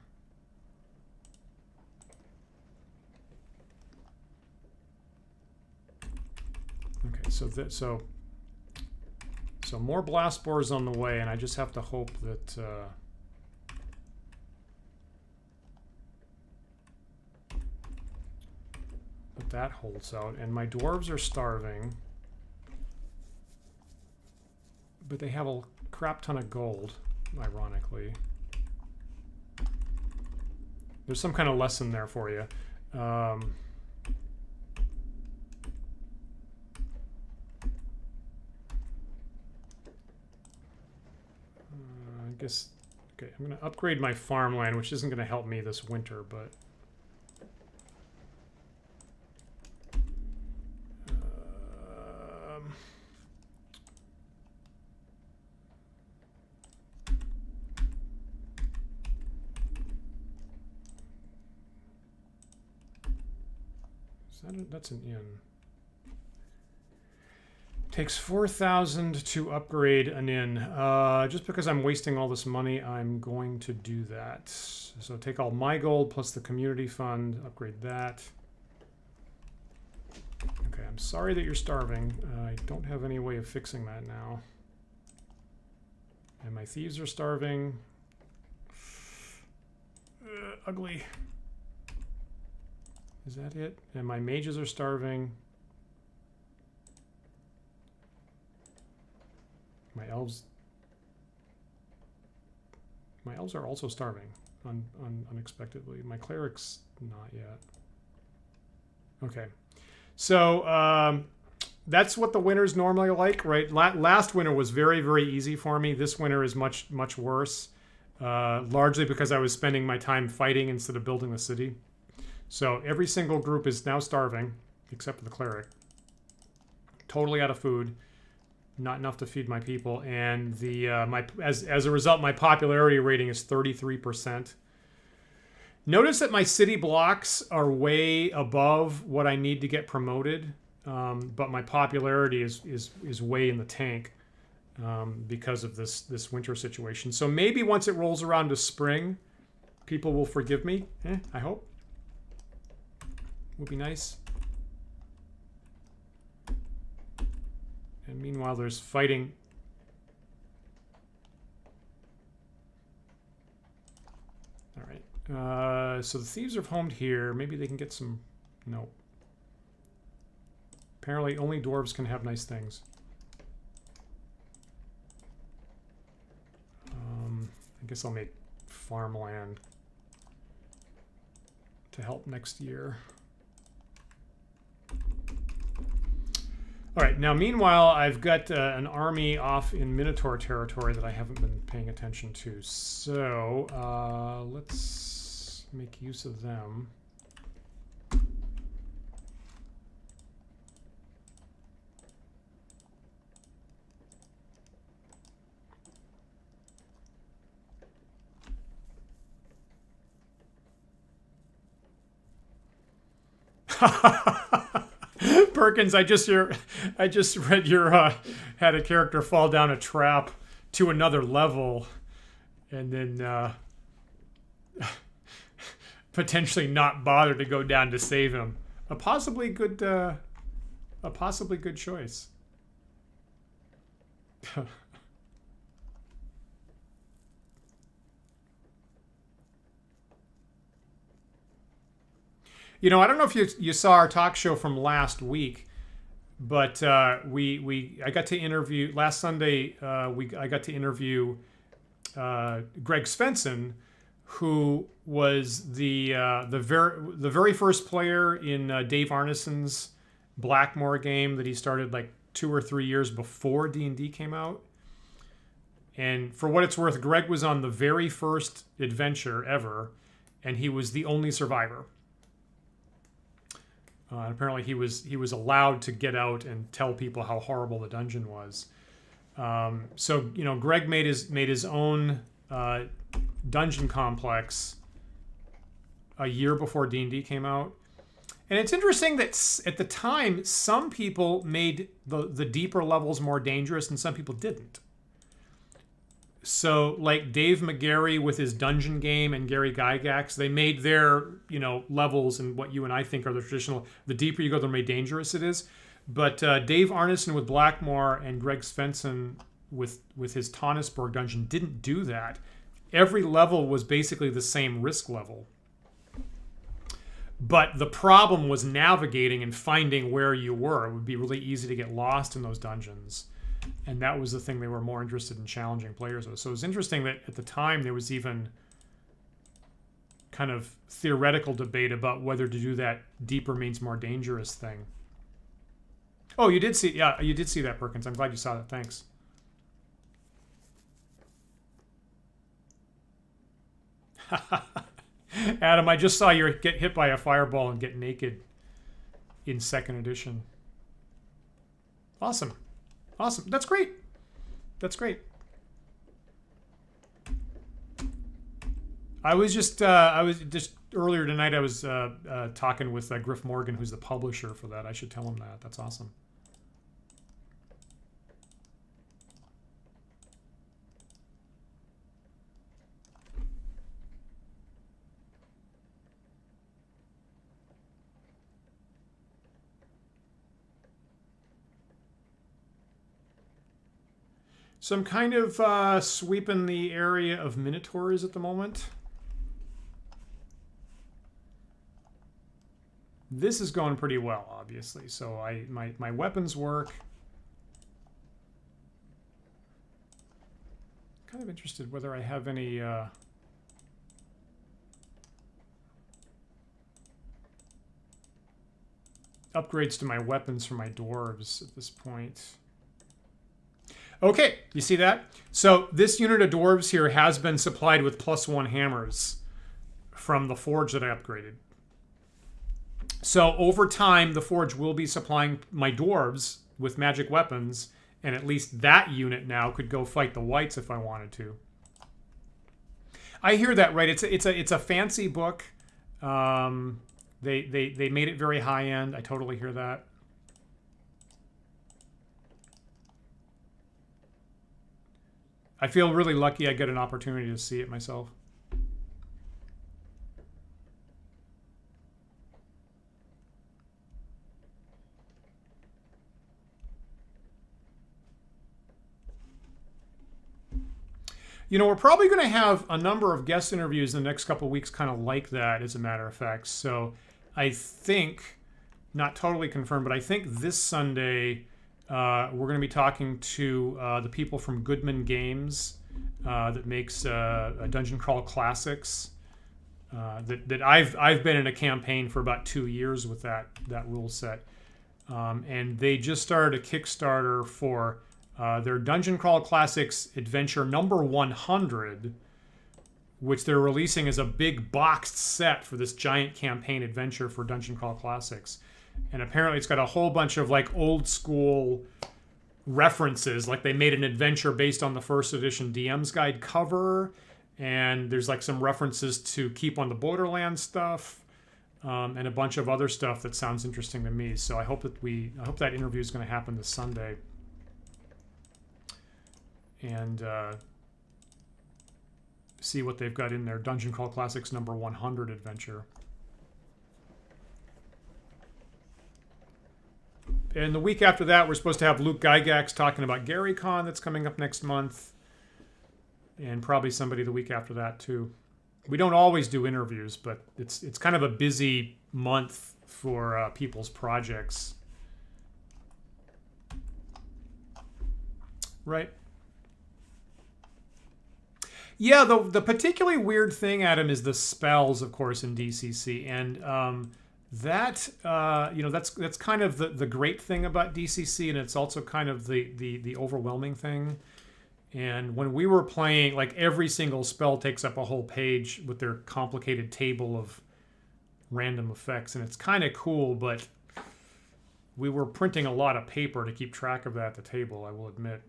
Okay, so more blast spores on the way, and I just have to hope that that holds out. And my dwarves are starving, but they have a crap ton of gold, ironically. There's some kind of lesson there for you. I guess, okay, I'm going to upgrade my farmland, which isn't going to help me this winter, but... That's an inn. Takes 4,000 to upgrade an inn. Just because I'm wasting all this money, I'm going to do that. So take all my gold plus the community fund, upgrade that. Okay, I'm sorry that you're starving. I don't have any way of fixing that now. And my thieves are starving. Ugly. Is that it? And my mages are starving. My elves are also starving unexpectedly. My clerics, not yet. Okay. So that's what the winters normally like, right? Last winter was very, very easy for me. This winter is much, much worse. Largely because I was spending my time fighting instead of building the city. So every single group is now starving, except for the cleric. Totally out of food, not enough to feed my people, and the as a result, my popularity rating is 33%. Notice that my city blocks are way above what I need to get promoted, but my popularity is way in the tank because of this winter situation. So maybe once it rolls around to spring, people will forgive me. I hope. Would be nice. And meanwhile, there's fighting. All right. So the thieves are homed here. Maybe they can get some... No. Apparently, only dwarves can have nice things. I guess I'll make farmland to help next year. All right, now meanwhile, I've got an army off in Minotaur Territory that I haven't been paying attention to. So let's make use of them. Perkins, I just read your had a character fall down a trap to another level, and then potentially not bother to go down to save him. A possibly good choice. You know, I don't know if you saw our talk show from last week, but I got to interview last Sunday. I got to interview Greg Svensson, who was the very first player in Dave Arneson's Blackmore game that he started like 2 or 3 years before D&D came out. And for what it's worth, Greg was on the very first adventure ever, and he was the only survivor. And apparently he was allowed to get out and tell people how horrible the dungeon was. So you know, Greg made his own dungeon complex a year before D&D came out. And it's interesting that at the time, some people made the deeper levels more dangerous and some people didn't. So like Dave McGarry with his dungeon game and Gary Gygax, they made their, you know, levels and what you and I think are the traditional, the deeper you go, the more dangerous it is. But Dave Arneson with Blackmore and Greg Svensson with his Tonnisburg dungeon didn't do that. Every level was basically the same risk level. But the problem was navigating and finding where you were. It would be really easy to get lost in those dungeons. And that was the thing they were more interested in challenging players with. So it was interesting that at the time there was even kind of theoretical debate about whether to do that deeper means more dangerous thing. Oh, you did see that, Perkins. I'm glad you saw that. Thanks. Adam, I just saw you get hit by a fireball and get naked in 2nd edition. Awesome. Awesome. That's great. That's great. I was just earlier tonight, I was talking with Griff Morgan, who's the publisher for that. I should tell him that. That's awesome. So I'm kind of sweeping the area of Minotaurs at the moment. This is going pretty well, obviously. So my weapons work. Kind of interested whether I have any upgrades to my weapons for my dwarves at this point. Okay, you see that? So this unit of dwarves here has been supplied with +1 hammers from the forge that I upgraded. So over time, the forge will be supplying my dwarves with magic weapons, and at least that unit now could go fight the whites if I wanted to. I hear that, right? It's a fancy book. They made it very high end. I totally hear that. I feel really lucky I get an opportunity to see it myself. You know, we're probably going to have a number of guest interviews in the next couple of weeks kind of like that, as a matter of fact. So I think, not totally confirmed, but I think this Sunday we're going to be talking to the people from Goodman Games that makes Dungeon Crawl Classics. That I've been in a campaign for about 2 years with that rule set. And they just started a Kickstarter for their Dungeon Crawl Classics Adventure number 100, which they're releasing as a big boxed set for this giant campaign adventure for Dungeon Crawl Classics. And apparently it's got a whole bunch of like old school references. Like they made an adventure based on the 1st edition DM's Guide cover. And there's like some references to Keep on the Borderlands stuff. and a bunch of other stuff that sounds interesting to me. So I hope that interview is going to happen this Sunday. And see what they've got in their Dungeon Crawl Classics number 100 adventure. And the week after that, we're supposed to have Luke Gygax talking about GaryCon that's coming up next month. And probably somebody the week after that, too. We don't always do interviews, but it's kind of a busy month for people's projects. Right. Yeah, the particularly weird thing, Adam, is the spells, of course, in DCC. And that's kind of the great thing about DCC, and it's also kind of the overwhelming thing. And when we were playing, like, every single spell takes up a whole page with their complicated table of random effects, and it's kind of cool, but we were printing a lot of paper to keep track of that at the table, I will admit.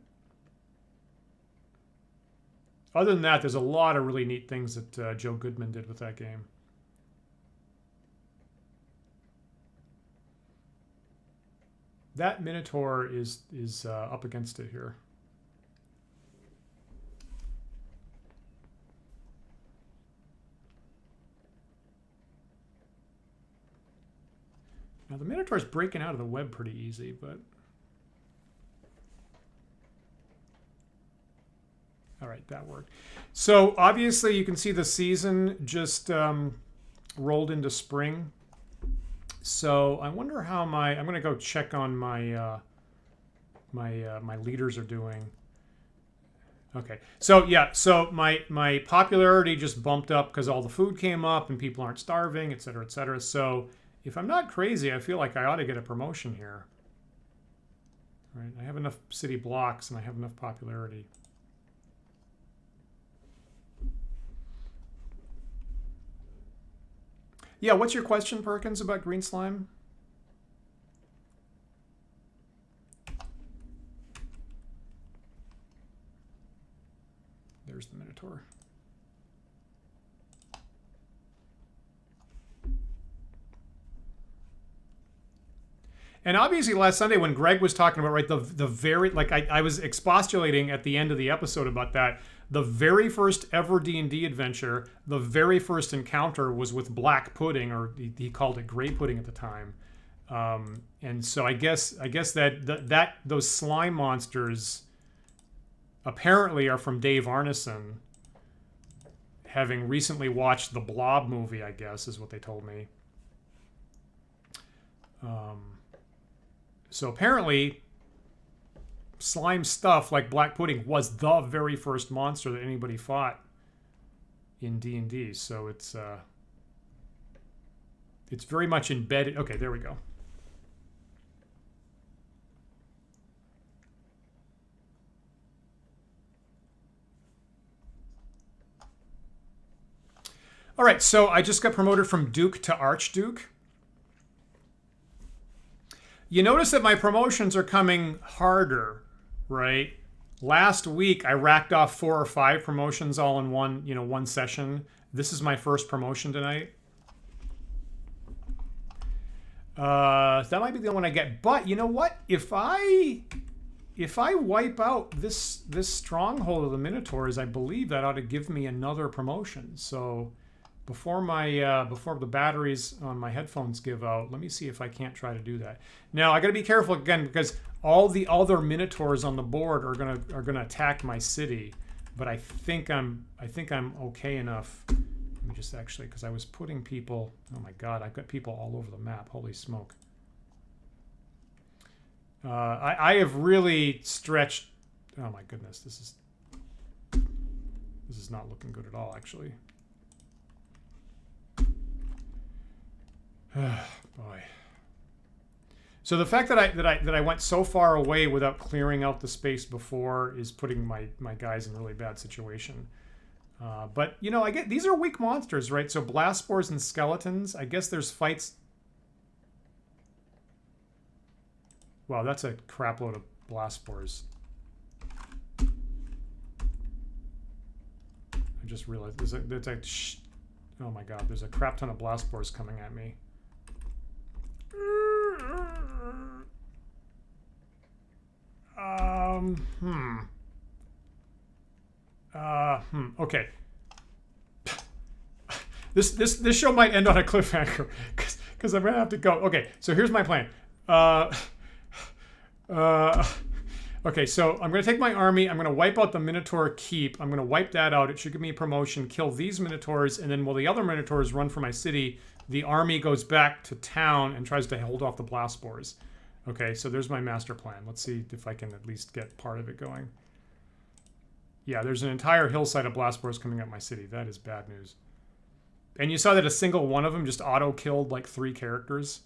Other than that, there's a lot of really neat things that Joe Goodman did with that game. That Minotaur is up against it here. Now, the Minotaur's breaking out of the web pretty easy, but... All right, that worked. So, obviously, you can see the season just rolled into spring. So, I wonder how I'm going to go check on my my leaders are doing. Okay, so yeah, so my popularity just bumped up because all the food came up and people aren't starving, et cetera, et cetera. So... if I'm not crazy, I feel like I ought to get a promotion here. Right? I have enough city blocks and I have enough popularity. Yeah, what's your question, Perkins, about green slime? There's the Minotaur. And obviously last Sunday when Greg was talking about, right, the very, like I was expostulating at the end of the episode about that, the very first ever D&D adventure, the very first encounter was with black pudding, or he called it gray pudding at the time. And so I guess that those slime monsters apparently are from Dave Arneson, having recently watched the Blob movie, I guess, is what they told me. So apparently, slime stuff like black pudding was the very first monster that anybody fought in D&D. So it's very much embedded. Okay, there we go. All right, so I just got promoted from Duke to Archduke. You notice that my promotions are coming harder, right? Last week, I racked off 4 or 5 promotions all in one session. This is my first promotion tonight. That might be the only one I get. But you know what? If I wipe out this Stronghold of the Minotaurs, I believe that ought to give me another promotion. So before the batteries on my headphones give out, let me see if I can't try to do that. Now I got to be careful again because all the other Minotaurs on the board are gonna attack my city, but I think I'm okay enough. Let me just actually, because I was putting people. Oh my God, I've got people all over the map. Holy smoke! I have really stretched. Oh my goodness, this is not looking good at all, actually. Boy. So the fact that I went so far away without clearing out the space before is putting my guys in a really bad situation. But you know, I get these are weak monsters, right? So blast spores and skeletons. I guess there's fights. Wow, that's a crap load of blast spores. I just realized there's a Oh my god, there's a crap ton of blast spores coming at me. Okay. This show might end on a cliffhanger because I'm gonna have to go. Okay, so here's my plan. Okay, so I'm gonna take my army. I'm gonna wipe out the Minotaur Keep. I'm gonna wipe that out. It should give me a promotion. Kill these Minotaurs, and then while the other Minotaurs run for my city, the army goes back to town and tries to hold off the blast spores. Okay, so there's my master plan. Let's see if I can at least get part of it going. Yeah, there's an entire hillside of blast spores coming up my city. That is bad news. And you saw that a single one of them just auto-killed like 3 characters.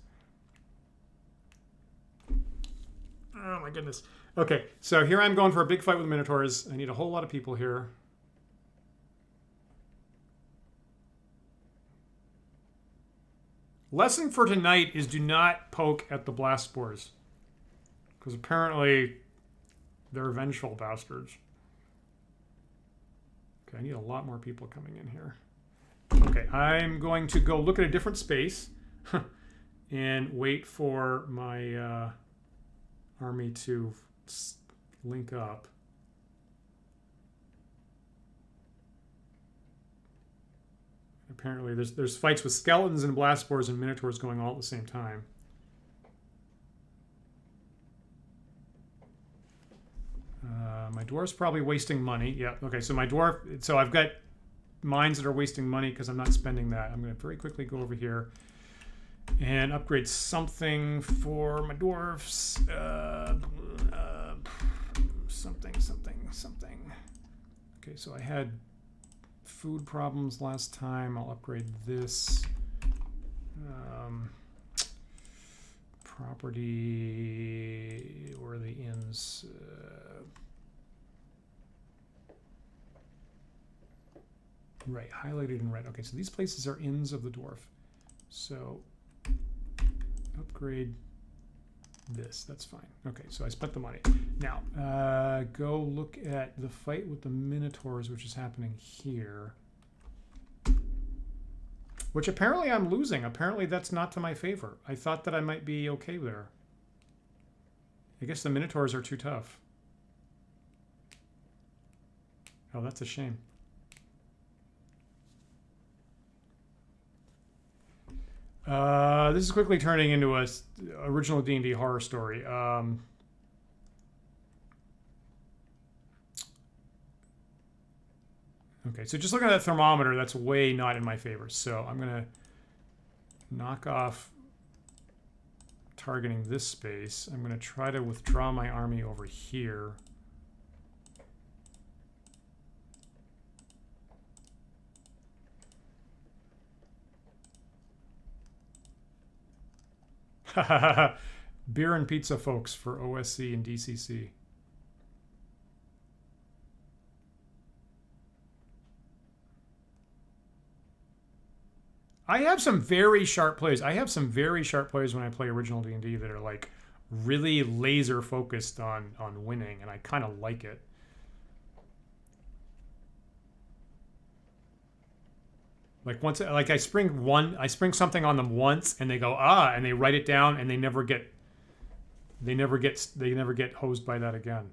Oh my goodness. Okay, so here I'm going for a big fight with Minotaurs. I need a whole lot of people here. Lesson for tonight is do not poke at the blast spores. Because apparently they're vengeful bastards. Okay, I need a lot more people coming in here. Okay, I'm going to go look at a different space and wait for my army to link up. Apparently there's fights with skeletons and blast spores and Minotaurs going all at the same time. My dwarf's probably wasting money. Yeah, okay, so my dwarf... So I've got mines that are wasting money because I'm not spending that. I'm going to very quickly go over here and upgrade something for my dwarfs. Something. Okay, so I had food problems last time. I'll upgrade this. Property, where are the inns? Right, highlighted in red. Okay, so these places are inns of the dwarf. So upgrade this. That's fine. Okay, so I spent the money. Now, go look at the fight with the Minotaurs, which is happening here. Which apparently I'm losing. Apparently that's not to my favor. I thought that I might be okay there. I guess the Minotaurs are too tough. Oh, that's a shame. This is quickly turning into a original D&D horror story. Okay, so just looking at that thermometer, that's way not in my favor. So I'm going to knock off targeting this space. I'm going to try to withdraw my army over here. Beer and pizza folks for OSC and DCC. I have some very sharp plays. I have some very sharp plays when I play original D&D that are like really laser focused on winning, and I kind of like it. Like I spring something on them once, and they go and they write it down, and they never get hosed by that again.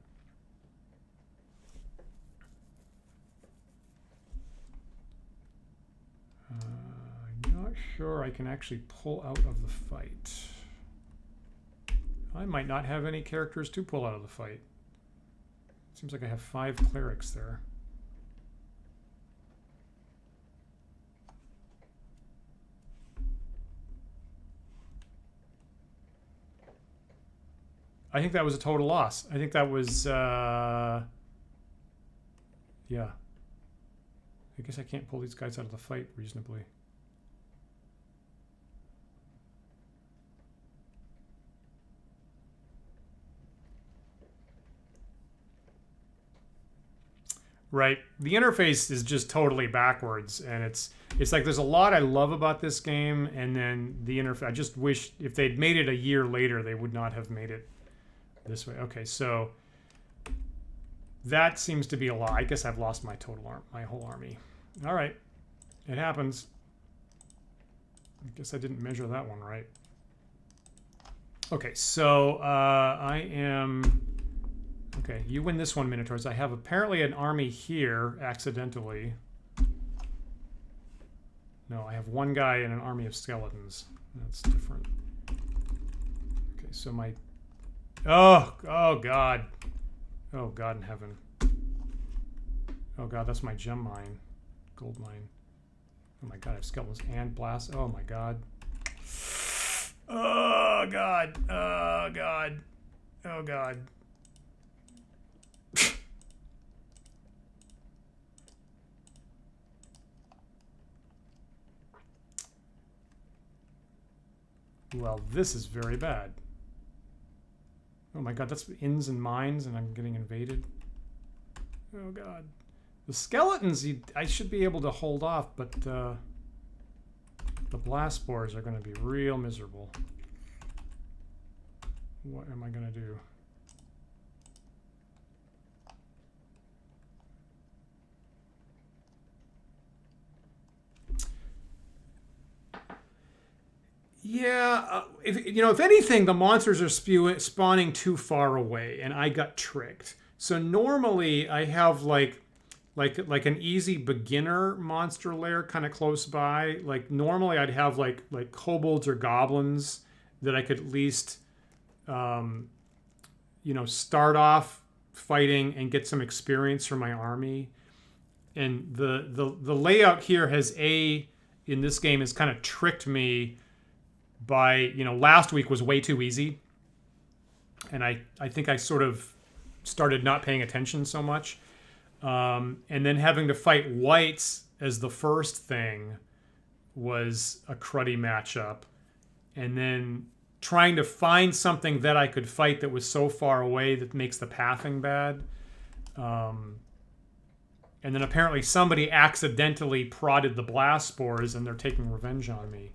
I'm not sure I can actually pull out of the fight. I might not have any characters to pull out of the fight. Seems like I have 5 clerics there. I think that was a total loss. I think that was, yeah. I guess I can't pull these guys out of the fight reasonably. Right. The interface is just totally backwards, and it's like there's a lot I love about this game, and then the interface, I just wish if they'd made it a year later, they would not have made it this way. Okay, so that seems to be a lot. I guess I've lost my my whole army. All right, it happens. I guess I didn't measure that one right. Okay, so I am... Okay, you win this one, Minotaurs. I have apparently an army here, accidentally. No, I have one guy and an army of skeletons. That's different. Okay, so my... Oh God. Oh, God in heaven. Oh, God, that's my gem mine. Gold mine. Oh, my God, I have skeletons and blast. Oh, my God. Oh, God. Oh, God. Oh, God. Well, this is very bad. Oh my God, that's inns and mines, and I'm getting invaded. Oh God. The skeletons, I should be able to hold off, but the blast spores are going to be real miserable. What am I going to do? Yeah, if anything, the monsters are spawning too far away, and I got tricked. So normally I have like an easy beginner monster lair kind of close by. Like normally I'd have like kobolds or goblins that I could at least start off fighting and get some experience for my army. And the layout here in this game has kind of tricked me by, last week was way too easy. And I think I sort of started not paying attention so much. And then having to fight whites as the first thing was a cruddy matchup. And then trying to find something that I could fight that was so far away that makes the pathing bad. And then apparently somebody accidentally prodded the blast spores and they're taking revenge on me.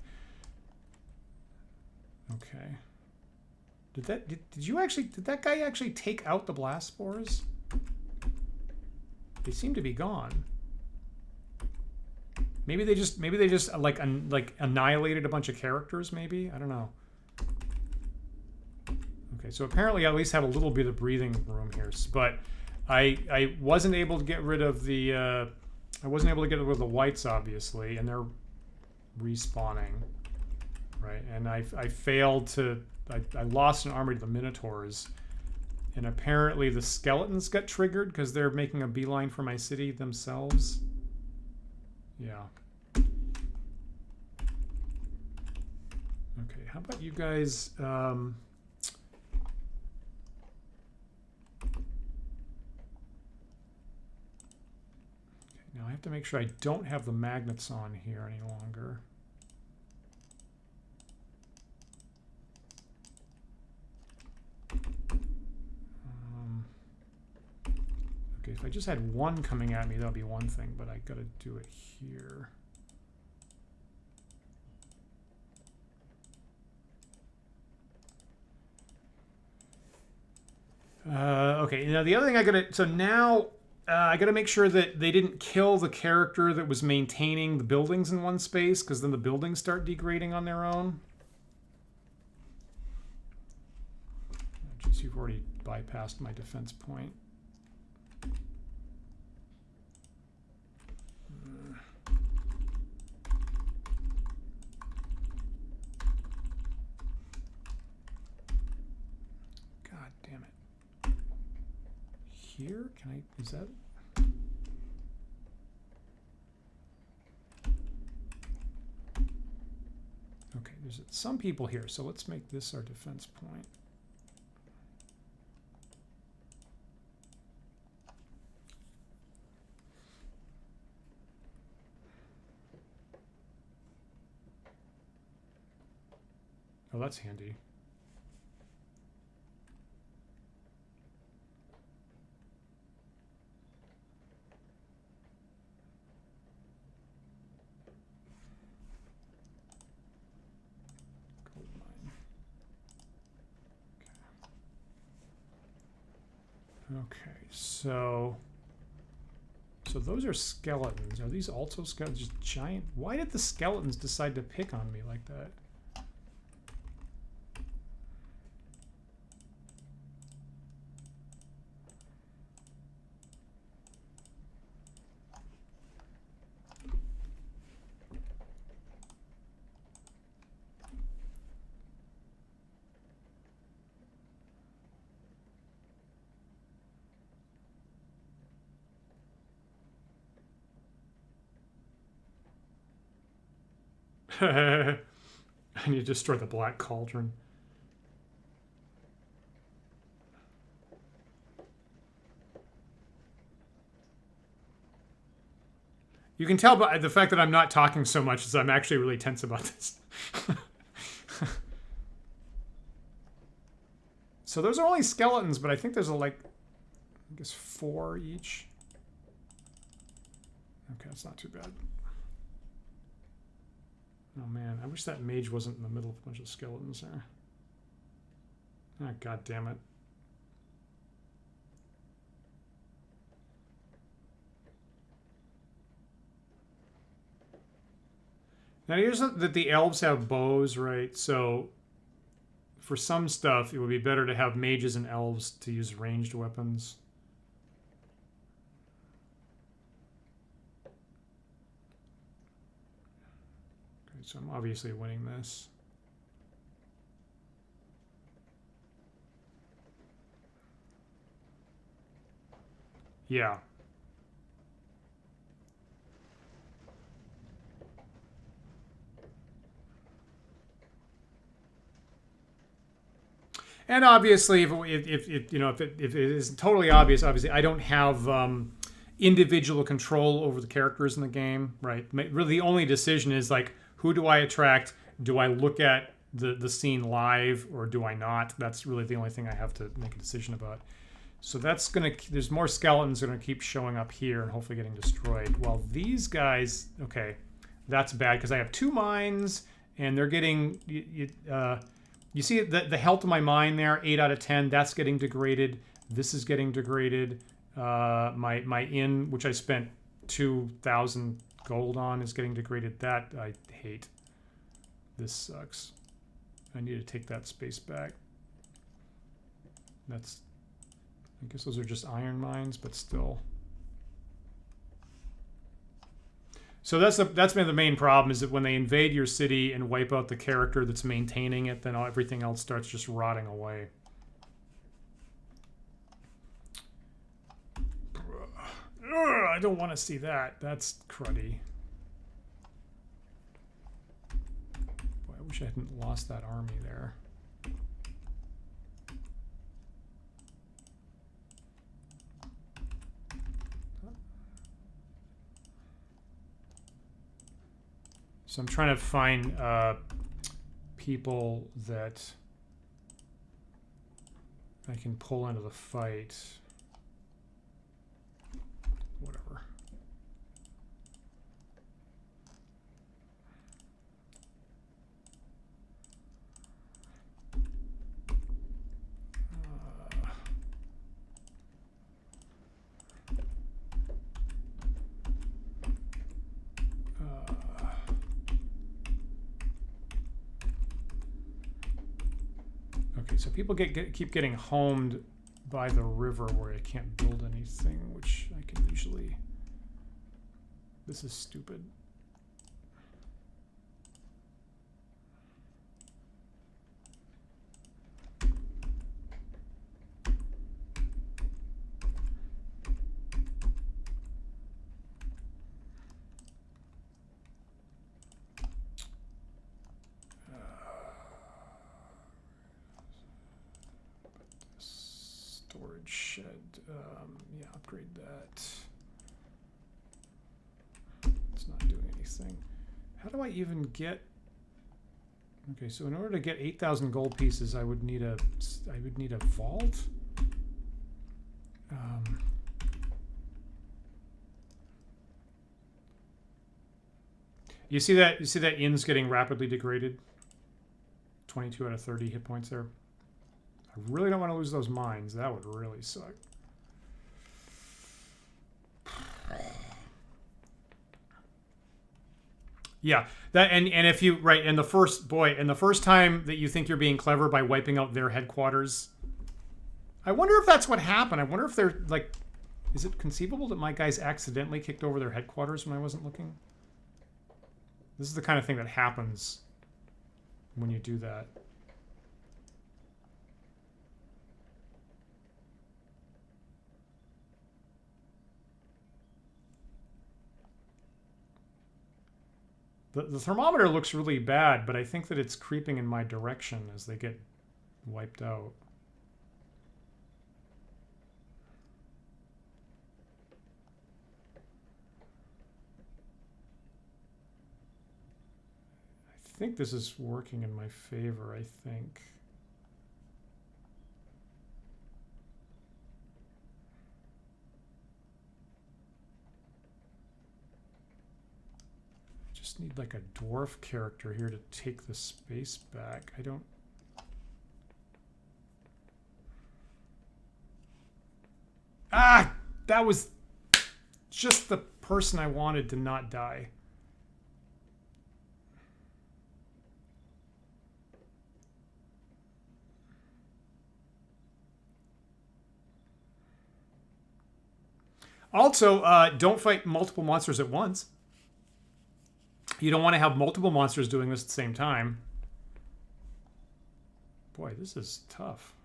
Okay. Did that guy actually take out the blast spores? They seem to be gone. Maybe they just like annihilated a bunch of characters, maybe? I don't know. Okay, so apparently I at least have a little bit of breathing room here, but I wasn't able to get rid of the whites, obviously, and they're respawning. Right, and I failed to... I lost an army to the Minotaurs. And apparently the skeletons got triggered because they're making a beeline for my city themselves. Yeah. Okay, how about you guys... Okay, now I have to make sure I don't have the magnets on here any longer. Okay, if I just had one coming at me, that would be one thing, but I gotta do it here. Okay, now the other thing I gotta make sure that they didn't kill the character that was maintaining the buildings in one space, because then the buildings start degrading on their own. Jeez, you've already bypassed my defense point. God damn it. Here? Can I... Is that... Okay, there's some people here, so let's make this our defense point. Oh, that's handy. Gold mine. Okay, so So those are skeletons. Are these also skeletons? Just giant? Why did the skeletons decide to pick on me like that? I need to destroy the Black Cauldron. You can tell by the fact that I'm not talking so much as I'm actually really tense about this. So those are only skeletons, but I think there's like, I guess 4 each. Okay, that's not too bad. Oh man, I wish that mage wasn't in the middle of a bunch of skeletons there. Ah, god damn it. Now here's that the elves have bows, right? So for some stuff, it would be better to have mages and elves to use ranged weapons. So I'm obviously winning this. Yeah. And obviously, if it is totally obvious, obviously I don't have individual control over the characters in the game, right? Really, the only decision is like, who do I attract? Do I look at the scene live or do I not? That's really the only thing I have to make a decision about. So that's gonna. There's more skeletons that are gonna keep showing up here and hopefully getting destroyed. While these guys, okay, that's bad because I have 2 mines and they're getting. You see the health of my mine there, 8 out of 10. That's getting degraded. This is getting degraded. My inn, which I spent 2,000 gold on, is getting degraded. That I hate. This sucks. I need to take that space back. That's, I guess those are just iron mines, but still. So that's been the main problem, is that when they invade your city and wipe out the character that's maintaining it, then everything else starts just rotting away. I don't want to see that. That's cruddy. Boy, I wish I hadn't lost that army there. So I'm trying to find people that I can pull into the fight. Whatever. Okay, so people keep getting homed by the river where I can't build anything, which I can usually. This is stupid. Storage shed. Yeah, upgrade that. It's not doing anything. How do I even get? Okay, so in order to get 8,000 gold pieces, I would need a vault. You see that? You see that inn's getting rapidly degraded. 22 out of 30 hit points there. I really don't want to lose those mines. That would really suck. Yeah, that and if you right and the first time that you think you're being clever by wiping out their headquarters, I wonder if that's what happened. I wonder if they're like, is it conceivable that my guys accidentally kicked over their headquarters when I wasn't looking? This is the kind of thing that happens when you do that. The thermometer looks really bad, but I think that it's creeping in my direction as they get wiped out. I think this is working in my favor, I think. Just need like a dwarf character here to take the space back. I don't... Ah! That was just the person I wanted to not die. Also, don't fight multiple monsters at once. You don't want to have multiple monsters doing this at the same time. Boy, this is tough.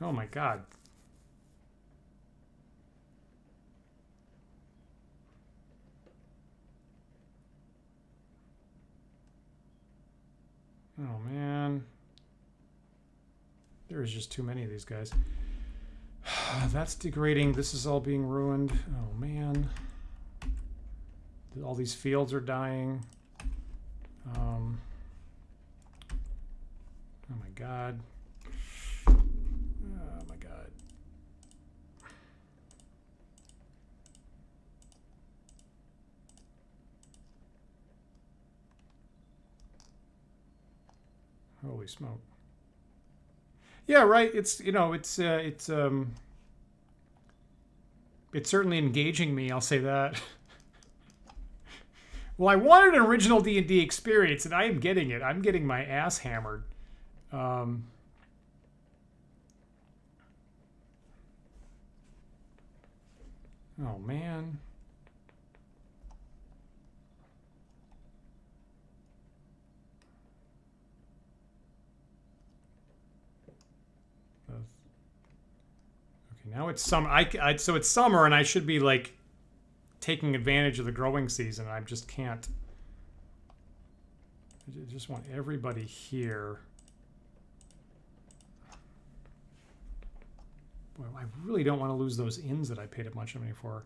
Oh my god. Oh man. There's just too many of these guys. That's degrading. This is all being ruined. Oh man. All these fields are dying. Oh my god. Oh my god. Holy smoke. Yeah, right. It's, you know, it's certainly engaging me, I'll say that. Well, I wanted an original D&D experience, and I am getting it. I'm getting my ass hammered. Oh, man. Okay, now it's summer. So it's summer, and I should be, like, taking advantage of the growing season. I just can't. I just want everybody here. Boy, I really don't want to lose those inns that I paid a bunch of money for.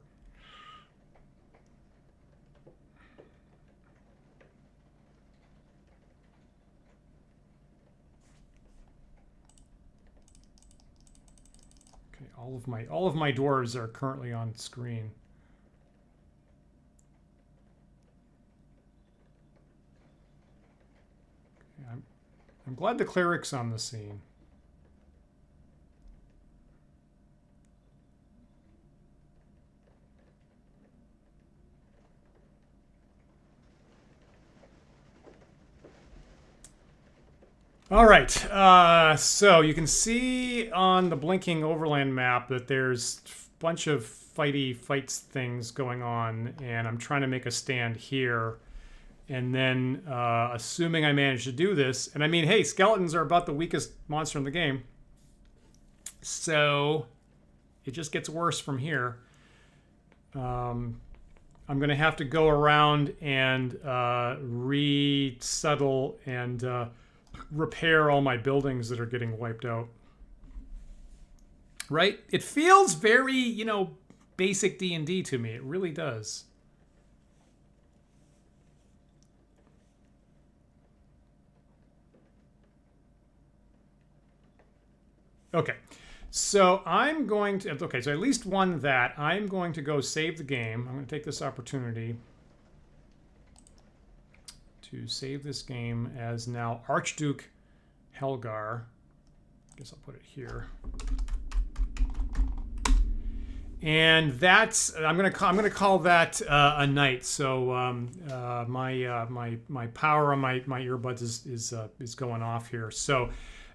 Okay, all of my dwarves are currently on screen. Okay, I'm glad the cleric's on the scene. All right, so you can see on the blinking overland map that there's a bunch of fights things going on, and I'm trying to make a stand here. And then, assuming I manage to do this, and I mean, hey, skeletons are about the weakest monster in the game. So, it just gets worse from here. I'm going to have to go around and resettle and repair all my buildings that are getting wiped out. Right? It feels very, you know, basic D&D to me. It really does. Okay. So I'm going to... Okay, so I at least won that. I'm going to go save the game. I'm going to take this opportunity to save this game as now Archduke Helgar. I guess I'll put it here. And that's I'm gonna call that a night. So my power on my earbuds is going off here. So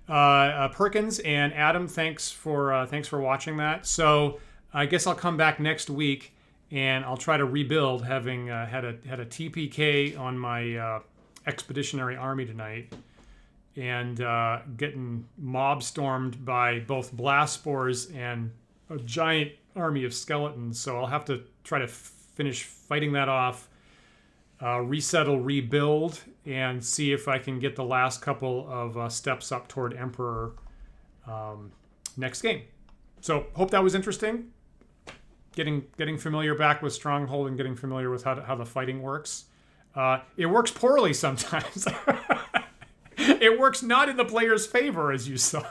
Perkins and Adam, thanks for watching that. So I guess I'll come back next week and I'll try to rebuild, having had a TPK on my expeditionary army tonight, and getting mob stormed by both blast spores and a giant army of skeletons. So I'll have to try to finish fighting that off, resettle, rebuild, and see if I can get the last couple of steps up toward Emperor next game. So hope that was interesting. Getting familiar back with Stronghold and getting familiar with how the fighting works. It works poorly sometimes. It works not in the player's favor, as you saw.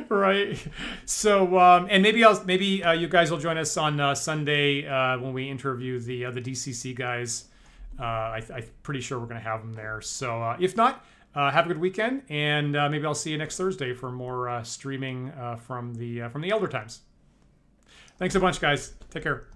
Right. So and maybe you guys will join us on Sunday when we interview the DCC guys. I'm pretty sure we're going to have them there. So if not, have a good weekend, and maybe I'll see you next Thursday for more streaming from the Elder Times. Thanks a bunch, guys. Take care.